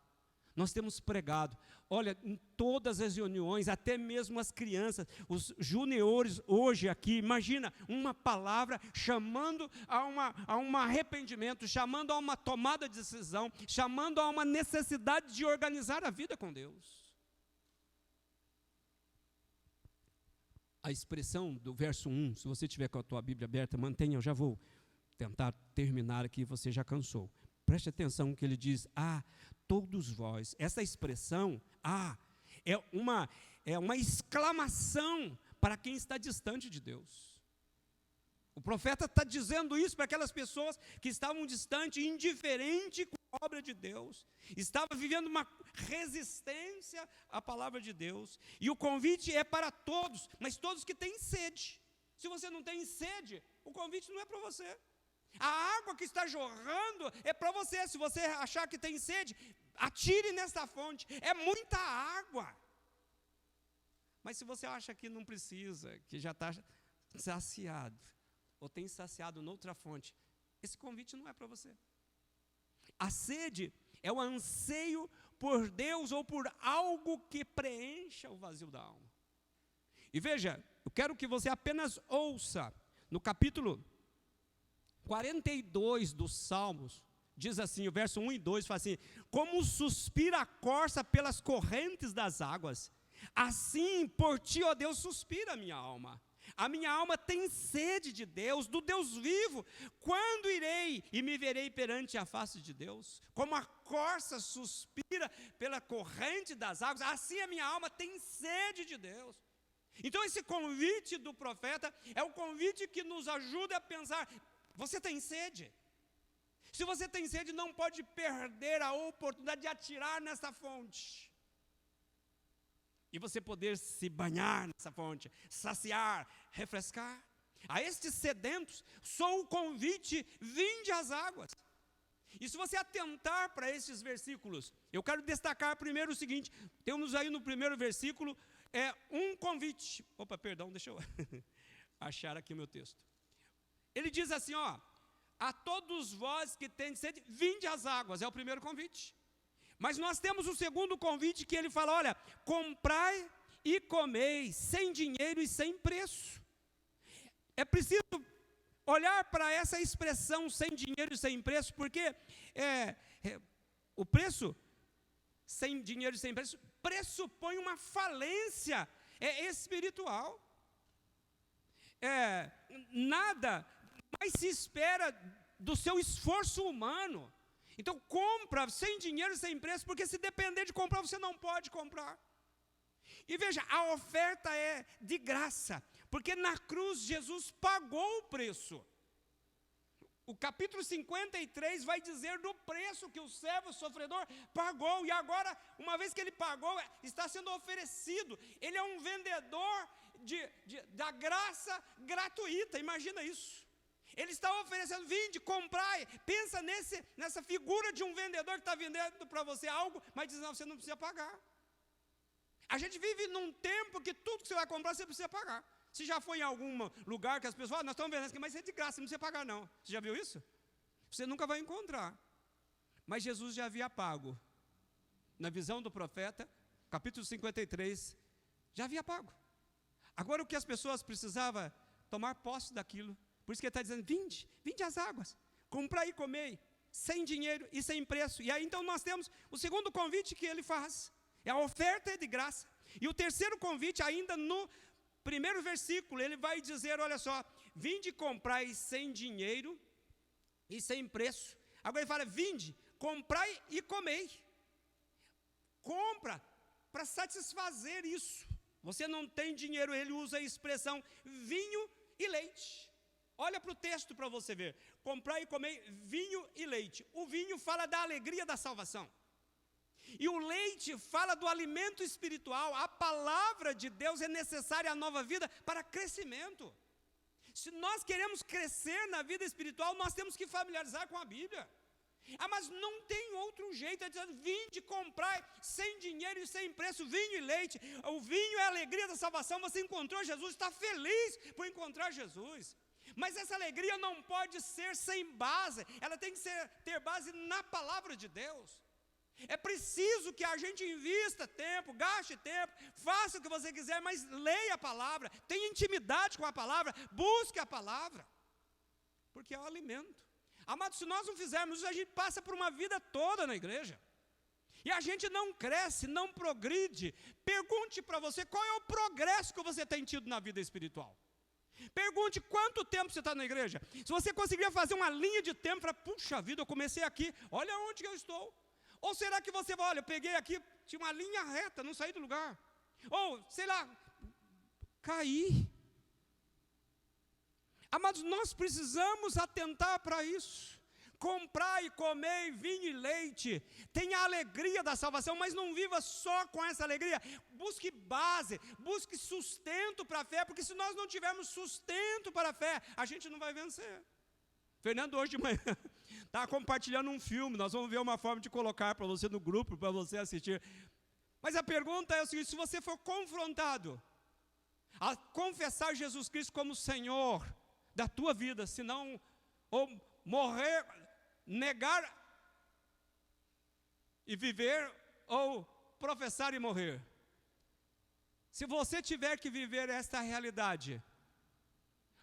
nós temos pregado. Olha, em todas as reuniões, até mesmo as crianças, os juniores hoje aqui, imagina uma palavra chamando a um arrependimento, chamando a uma tomada de decisão, chamando a uma necessidade de organizar a vida com Deus. A expressão do verso 1, se você tiver com a tua Bíblia aberta, mantenha, eu já vou tentar terminar aqui, você já cansou. Preste atenção que ele diz: todos vós. Essa expressão, é uma exclamação para quem está distante de Deus. O profeta está dizendo isso para aquelas pessoas que estavam distantes, indiferentes com a obra de Deus, estava vivendo uma resistência à palavra de Deus, e o convite é para todos, mas todos que têm sede. Se você não tem sede, o convite não é para você. A água que está jorrando é para você. Se você achar que tem sede, atire nessa fonte, é muita água. Mas se você acha que não precisa, que já está saciado, ou tem saciado noutra fonte, esse convite não é para você. A sede é o anseio por Deus ou por algo que preencha o vazio da alma. E veja, eu quero que você apenas ouça, no capítulo 42 dos Salmos, diz assim, o verso 1 e 2, fala assim: como suspira a corça pelas correntes das águas, assim por ti, ó Deus, suspira a minha alma. A minha alma tem sede de Deus, do Deus vivo. Quando irei e me verei perante a face de Deus? Como a corça suspira pela corrente das águas, assim a minha alma tem sede de Deus. Então esse convite do profeta é o convite que nos ajuda a pensar: você tem sede? Se você tem sede, não pode perder a oportunidade de atirar nessa fonte. E você poder se banhar nessa fonte, saciar, refrescar. A estes sedentos, sou o convite: vinde às águas. E se você atentar para esses versículos, eu quero destacar primeiro o seguinte: temos aí no primeiro versículo, um convite. Opa, perdão, deixa eu achar aqui o meu texto. Ele diz assim, a todos vós que têm sede, vinde às águas, é o primeiro convite. Mas nós temos o segundo convite, que ele fala: olha, comprai e comei, sem dinheiro e sem preço. É preciso olhar para essa expressão, sem dinheiro e sem preço, porque o preço, sem dinheiro e sem preço, pressupõe uma falência espiritual. Nada mais se espera do seu esforço humano. Então compra sem dinheiro e sem preço, porque se depender de comprar, você não pode comprar. E veja, a oferta é de graça, porque na cruz Jesus pagou o preço. O capítulo 53 vai dizer do preço que o servo sofredor pagou, e agora, uma vez que ele pagou, está sendo oferecido. Ele é um vendedor da graça gratuita, imagina isso. Ele está oferecendo: vinde, comprai. Pensa nessa figura de um vendedor que está vendendo para você algo, mas diz: não, você não precisa pagar. A gente vive num tempo que tudo que você vai comprar, você precisa pagar. Você já foi em algum lugar que as pessoas falam: nós estamos vendendo aqui, mas é de graça, não precisa pagar não. Você já viu isso? Você nunca vai encontrar. Mas Jesus já havia pago. Na visão do profeta, capítulo 53, já havia pago. Agora o que as pessoas precisavam? Tomar posse daquilo. Por isso que ele está dizendo: vinde às águas, comprai e comei, sem dinheiro e sem preço. E aí então nós temos o segundo convite que ele faz, a oferta é de graça. E o terceiro convite, ainda no primeiro versículo, ele vai dizer: olha só, vinde e comprai sem dinheiro e sem preço. Agora ele fala: vinde, comprai e comei. Compra para satisfazer isso. Você não tem dinheiro, ele usa a expressão vinho e leite. Olha para o texto para você ver. Comprar e comer vinho e leite. O vinho fala da alegria da salvação. E o leite fala do alimento espiritual. A palavra de Deus é necessária à nova vida para crescimento. Se nós queremos crescer na vida espiritual, nós temos que familiarizar com a Bíblia. Mas não tem outro jeito. É dizer, vinde comprar sem dinheiro e sem preço vinho e leite. O vinho é a alegria da salvação. Você encontrou Jesus, está feliz por encontrar Jesus. Mas essa alegria não pode ser sem base. Ela tem que ter base na palavra de Deus. É preciso que a gente invista tempo, gaste tempo, faça o que você quiser, mas leia a palavra, tenha intimidade com a palavra, busque a palavra, porque é o alimento. Amados, se nós não fizermos isso, a gente passa por uma vida toda na igreja, e a gente não cresce, não progride. Pergunte para você, qual é o progresso que você tem tido na vida espiritual? Pergunte quanto tempo você está na igreja. Se você conseguir fazer uma linha de tempo, para, puxa vida, eu comecei aqui, olha onde que eu estou. Ou será que você vai, olha, eu peguei aqui, tinha uma linha reta, não saí do lugar. Ou, sei lá, caí. Amados, nós precisamos atentar para isso. Comprar e comer vinho e leite. Tenha a alegria da salvação, mas não viva só com essa alegria. Busque base, busque sustento para a fé, porque se nós não tivermos sustento para a fé, a gente não vai vencer. Fernando hoje de manhã está compartilhando um filme, nós vamos ver uma forma de colocar para você no grupo, para você assistir. Mas a pergunta é o seguinte, se você for confrontado a confessar Jesus Cristo como Senhor da tua vida, se não, ou morrer, negar e viver, ou professar e morrer. Se você tiver que viver esta realidade,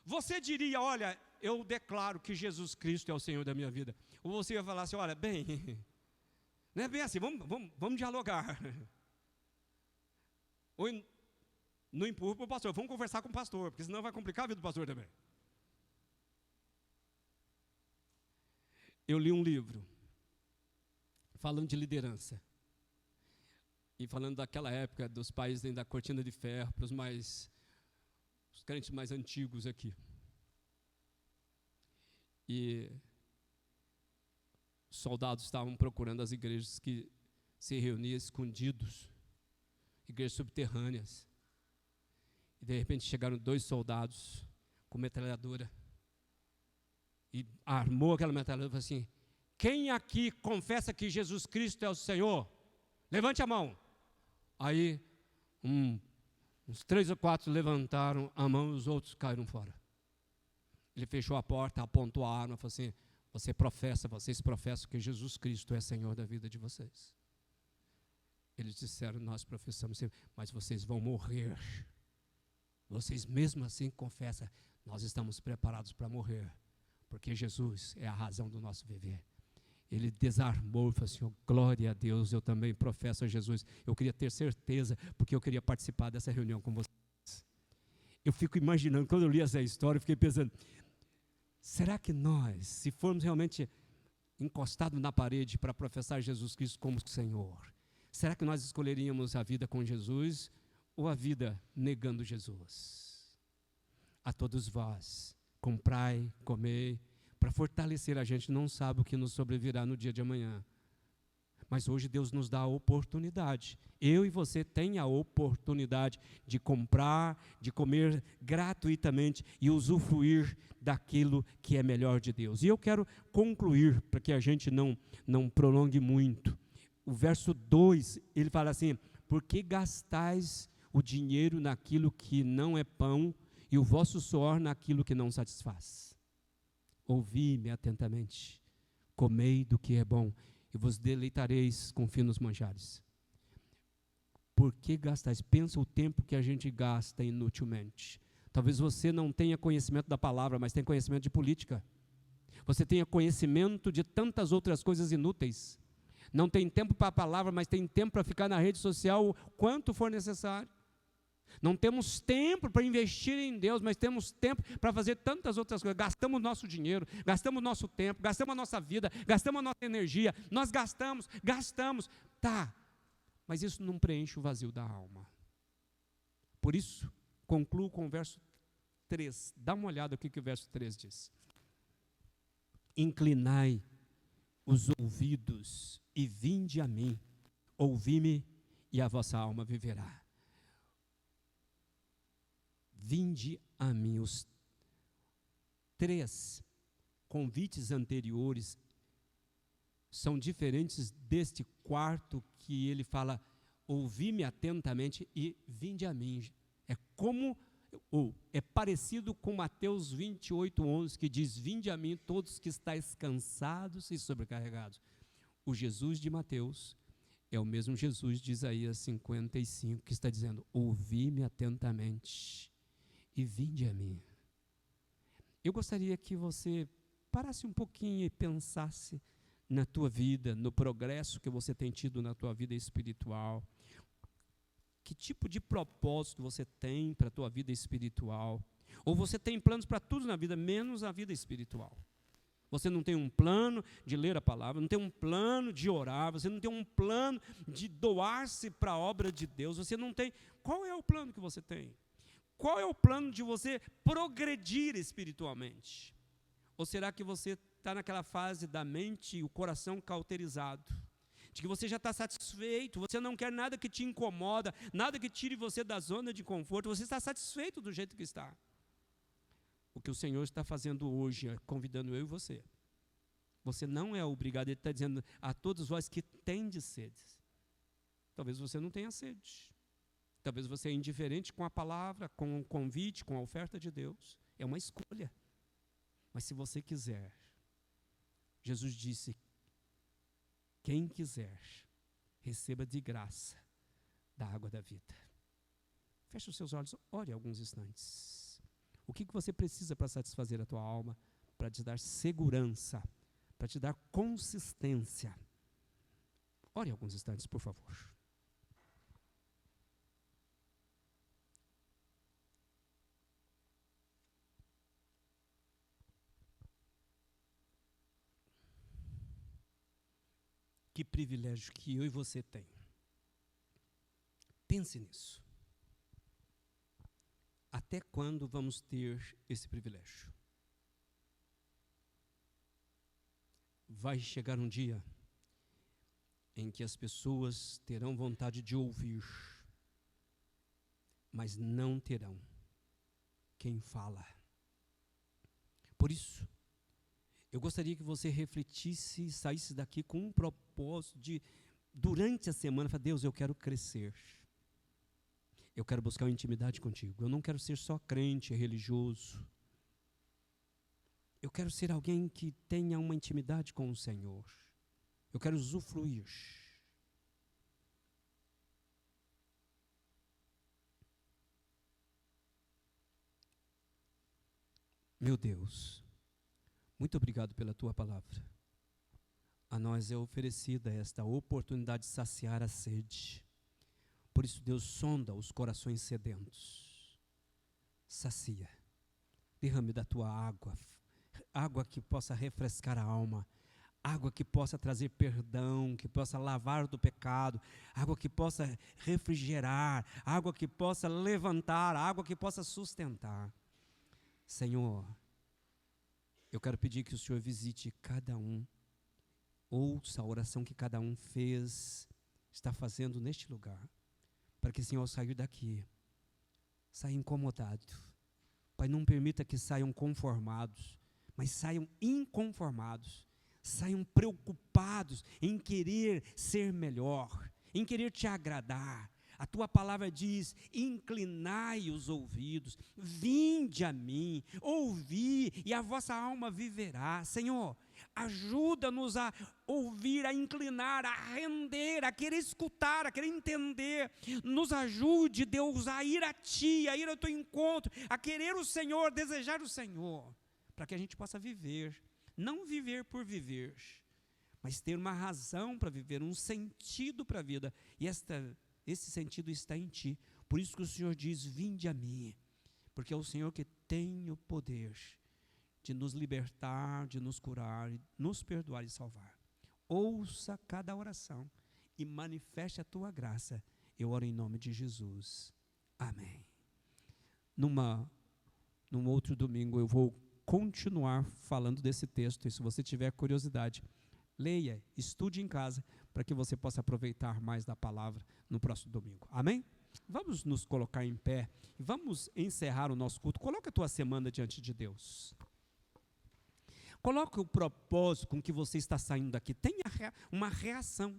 você diria, olha, eu declaro que Jesus Cristo é o Senhor da minha vida. Ou você ia falar assim, olha, bem, não é bem assim, vamos dialogar. Ou não empurra para o pastor, vamos conversar com o pastor, porque senão vai complicar a vida do pastor também. Eu li um livro, falando de liderança, e falando daquela época, dos países dentro da cortina de ferro, para os crentes mais antigos aqui. E os soldados estavam procurando as igrejas que se reuniam escondidos, igrejas subterrâneas. E de repente chegaram 2 soldados com metralhadora. E armou aquela metralhadora e falou assim, quem aqui confessa que Jesus Cristo é o Senhor? Levante a mão. Aí, uns 3 ou 4 levantaram a mão e os outros caíram fora. Ele fechou a porta, apontou a arma e falou assim, vocês professam que Jesus Cristo é Senhor da vida de vocês. Eles disseram, nós professamos, mas vocês vão morrer. Vocês mesmo assim confessam, nós estamos preparados para morrer, porque Jesus é a razão do nosso viver. Ele desarmou e falou assim, glória a Deus, eu também professo a Jesus. Eu queria ter certeza, porque eu queria participar dessa reunião com vocês. Eu fico imaginando, quando eu li essa história, eu fiquei pensando, será que nós, se formos realmente encostados na parede para professar Jesus Cristo como Senhor, será que nós escolheríamos a vida com Jesus ou a vida negando Jesus? A todos vós, comprai, comei, para fortalecer a gente, não sabe o que nos sobrevirá no dia de amanhã. Mas hoje Deus nos dá a oportunidade. Eu e você tem a oportunidade de comprar, de comer gratuitamente e usufruir daquilo que é melhor de Deus. E eu quero concluir, para que a gente não prolongue muito. O verso 2, ele fala assim, por que gastais o dinheiro naquilo que não é pão e o vosso suor naquilo que não satisfaz? Ouvi-me atentamente, comei do que é bom, e vos deleitareis com finos manjares. Por que gastais? Pensa o tempo que a gente gasta inutilmente. Talvez você não tenha conhecimento da palavra, mas tem conhecimento de política. Você tenha conhecimento de tantas outras coisas inúteis. Não tem tempo para a palavra, mas tem tempo para ficar na rede social o quanto for necessário. Não temos tempo para investir em Deus, mas temos tempo para fazer tantas outras coisas. Gastamos nosso dinheiro, gastamos nosso tempo, gastamos a nossa vida, gastamos a nossa energia. Nós gastamos, tá. Mas isso não preenche o vazio da alma. Por isso, concluo com o verso 3. Dá uma olhada o que o verso 3 diz. Inclinai os ouvidos e vinde a mim. Ouvi-me e a vossa alma viverá. Vinde a mim. Os 3 convites anteriores são diferentes deste quarto que ele fala, ouvi-me atentamente e vinde a mim. É parecido com Mateus 28:11, que diz, vinde a mim todos que estáis cansados e sobrecarregados. O Jesus de Mateus é o mesmo Jesus de Isaías 55, que está dizendo, ouvi-me atentamente e vinde a mim. Eu gostaria que você parasse um pouquinho e pensasse na tua vida, no progresso que você tem tido na tua vida espiritual. Que tipo de propósito você tem para a tua vida espiritual? Ou você tem planos para tudo na vida, menos a vida espiritual? Você não tem um plano de ler a palavra, não tem um plano de orar, você não tem um plano de doar-se para a obra de Deus, você não tem. Qual é o plano que você tem? Qual é o plano de você progredir espiritualmente? Ou será que você está naquela fase da mente e o coração cauterizado? De que você já está satisfeito, você não quer nada que te incomoda, nada que tire você da zona de conforto, você está satisfeito do jeito que está. O que o Senhor está fazendo hoje, convidando eu e você. Você não é obrigado, Ele está dizendo a todos vós que tendes sede. Talvez você não tenha sede. Talvez você é indiferente com a palavra, com o convite, com a oferta de Deus. É uma escolha. Mas se você quiser, Jesus disse, quem quiser, receba de graça da água da vida. Feche os seus olhos, ore alguns instantes. O que você precisa para satisfazer a tua alma, para te dar segurança, para te dar consistência? Ore alguns instantes, por favor. Que privilégio que eu e você tem. Pense nisso. Até quando vamos ter esse privilégio? Vai chegar um dia em que as pessoas terão vontade de ouvir, mas não terão quem fala. Por isso, eu gostaria que você refletisse e saísse daqui com um propósito de, durante a semana, falar, Deus, eu quero crescer. Eu quero buscar uma intimidade contigo. Eu não quero ser só crente, religioso. Eu quero ser alguém que tenha uma intimidade com o Senhor. Eu quero usufruir. Meu Deus, muito obrigado pela tua palavra. A nós é oferecida esta oportunidade de saciar a sede. Por isso, Deus, sonda os corações sedentos. Sacia. Derrame da tua água. Água que possa refrescar a alma. Água que possa trazer perdão, que possa lavar do pecado. Água que possa refrigerar. Água que possa levantar. Água que possa sustentar. Senhor, eu quero pedir que o Senhor visite cada um. Ouça a oração que cada um fez, está fazendo neste lugar. Para que, Senhor, ao sair daqui, saia incomodado. Pai, não permita que saiam conformados, mas saiam inconformados. Saiam preocupados em querer ser melhor, em querer te agradar. A tua palavra diz, inclinai os ouvidos, vinde a mim, ouvi e a vossa alma viverá. Senhor, ajuda-nos a ouvir, a inclinar, a render, a querer escutar, a querer entender. Nos ajude, Deus, a ir a Ti, a ir ao Teu encontro, a querer o Senhor, desejar o Senhor, para que a gente possa viver, não viver por viver, mas ter uma razão para viver, um sentido para a vida. E esse sentido está em Ti. Por isso que o Senhor diz, vinde a mim, porque é o Senhor que tem o poder de nos libertar, de nos curar, nos perdoar e salvar. Ouça cada oração e manifeste a Tua graça. Eu oro em nome de Jesus. Amém. Numa num outro domingo eu vou continuar falando desse texto, e se você tiver curiosidade, leia, estude em casa, para que você possa aproveitar mais da palavra no próximo domingo. Amém? Vamos nos colocar em pé e vamos encerrar o nosso culto. Coloque a tua semana diante de Deus. Coloque o propósito com que você está saindo daqui. Tenha uma reação.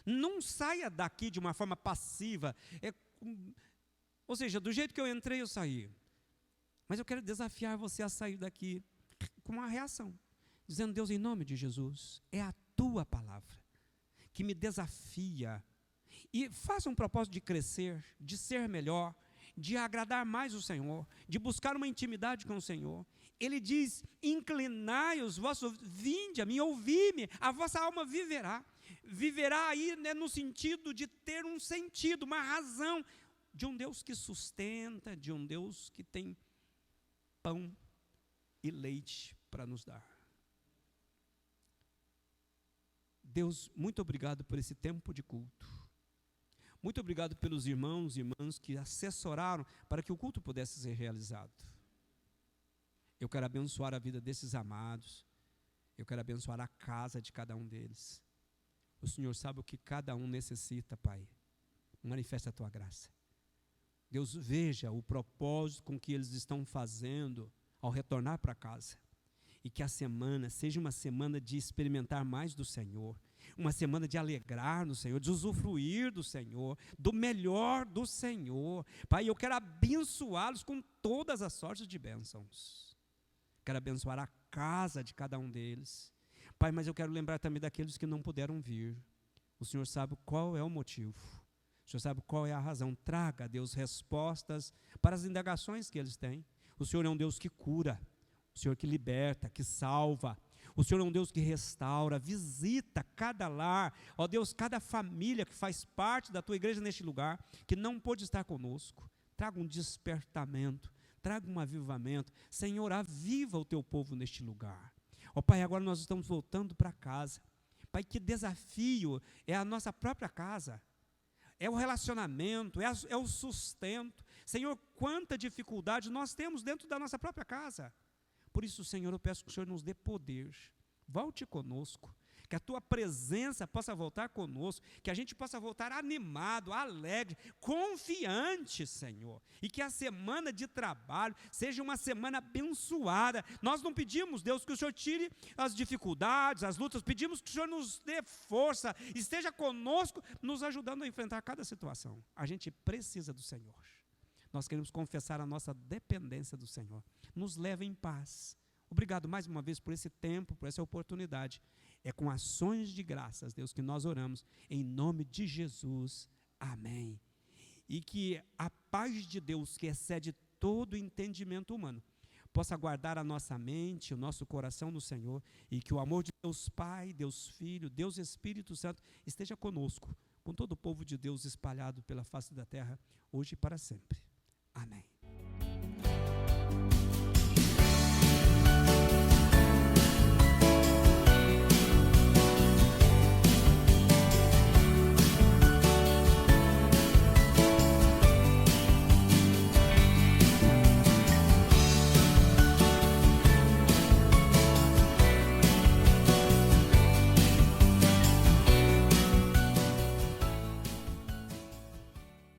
Não saia daqui de uma forma passiva. Ou seja, do jeito que eu entrei, eu saí. Mas eu quero desafiar você a sair daqui com uma reação. Dizendo: Deus, em nome de Jesus, é a tua palavra que me desafia. E faça um propósito de crescer, de ser melhor, de agradar mais o Senhor, de buscar uma intimidade com o Senhor. Ele diz: inclinai os vossos, vinde a mim, ouvi-me, a vossa alma viverá. Viverá aí, né, no sentido de ter um sentido, uma razão, de um Deus que sustenta, de um Deus que tem pão e leite para nos dar. Deus, muito obrigado por esse tempo de culto. Muito obrigado pelos irmãos e irmãs que assessoraram para que o culto pudesse ser realizado. Eu quero abençoar a vida desses amados. Eu quero abençoar a casa de cada um deles. O Senhor sabe o que cada um necessita, Pai. Manifesta a tua graça. Deus, veja o propósito com que eles estão fazendo ao retornar para casa. E que a semana seja uma semana de experimentar mais do Senhor. Uma semana de alegrar no Senhor, de usufruir do Senhor, do melhor do Senhor. Pai, eu quero abençoá-los com todas as sortes de bênçãos. Quero abençoar a casa de cada um deles. Pai, mas eu quero lembrar também daqueles que não puderam vir. O Senhor sabe qual é o motivo. O Senhor sabe qual é a razão. Traga, Deus, respostas para as indagações que eles têm. O Senhor é um Deus que cura. O Senhor que liberta, que salva. O Senhor é um Deus que restaura, visita cada lar, ó Deus, cada família que faz parte da tua igreja neste lugar, que não pôde estar conosco. Traga um despertamento, traga um avivamento. Senhor, aviva o teu povo neste lugar. Ó Pai, agora nós estamos voltando para casa. Pai, que desafio é a nossa própria casa. É o relacionamento, é o sustento. Senhor, quanta dificuldade nós temos dentro da nossa própria casa. Por isso, Senhor, eu peço que o Senhor nos dê poder. Volte conosco. Que a tua presença possa voltar conosco. Que a gente possa voltar animado, alegre, confiante, Senhor. E que a semana de trabalho seja uma semana abençoada. Nós não pedimos, Deus, que o Senhor tire as dificuldades, as lutas. Pedimos que o Senhor nos dê força. Esteja conosco, nos ajudando a enfrentar cada situação. A gente precisa do Senhor. Nós queremos confessar a nossa dependência do Senhor. Nos leva em paz. Obrigado mais uma vez por esse tempo, por essa oportunidade. É com ações de graças, Deus, que nós oramos. Em nome de Jesus. Amém. E que a paz de Deus, que excede todo entendimento humano, possa guardar a nossa mente, o nosso coração no Senhor. E que o amor de Deus Pai, Deus Filho, Deus Espírito Santo esteja conosco, com todo o povo de Deus espalhado pela face da terra, hoje e para sempre. Amém.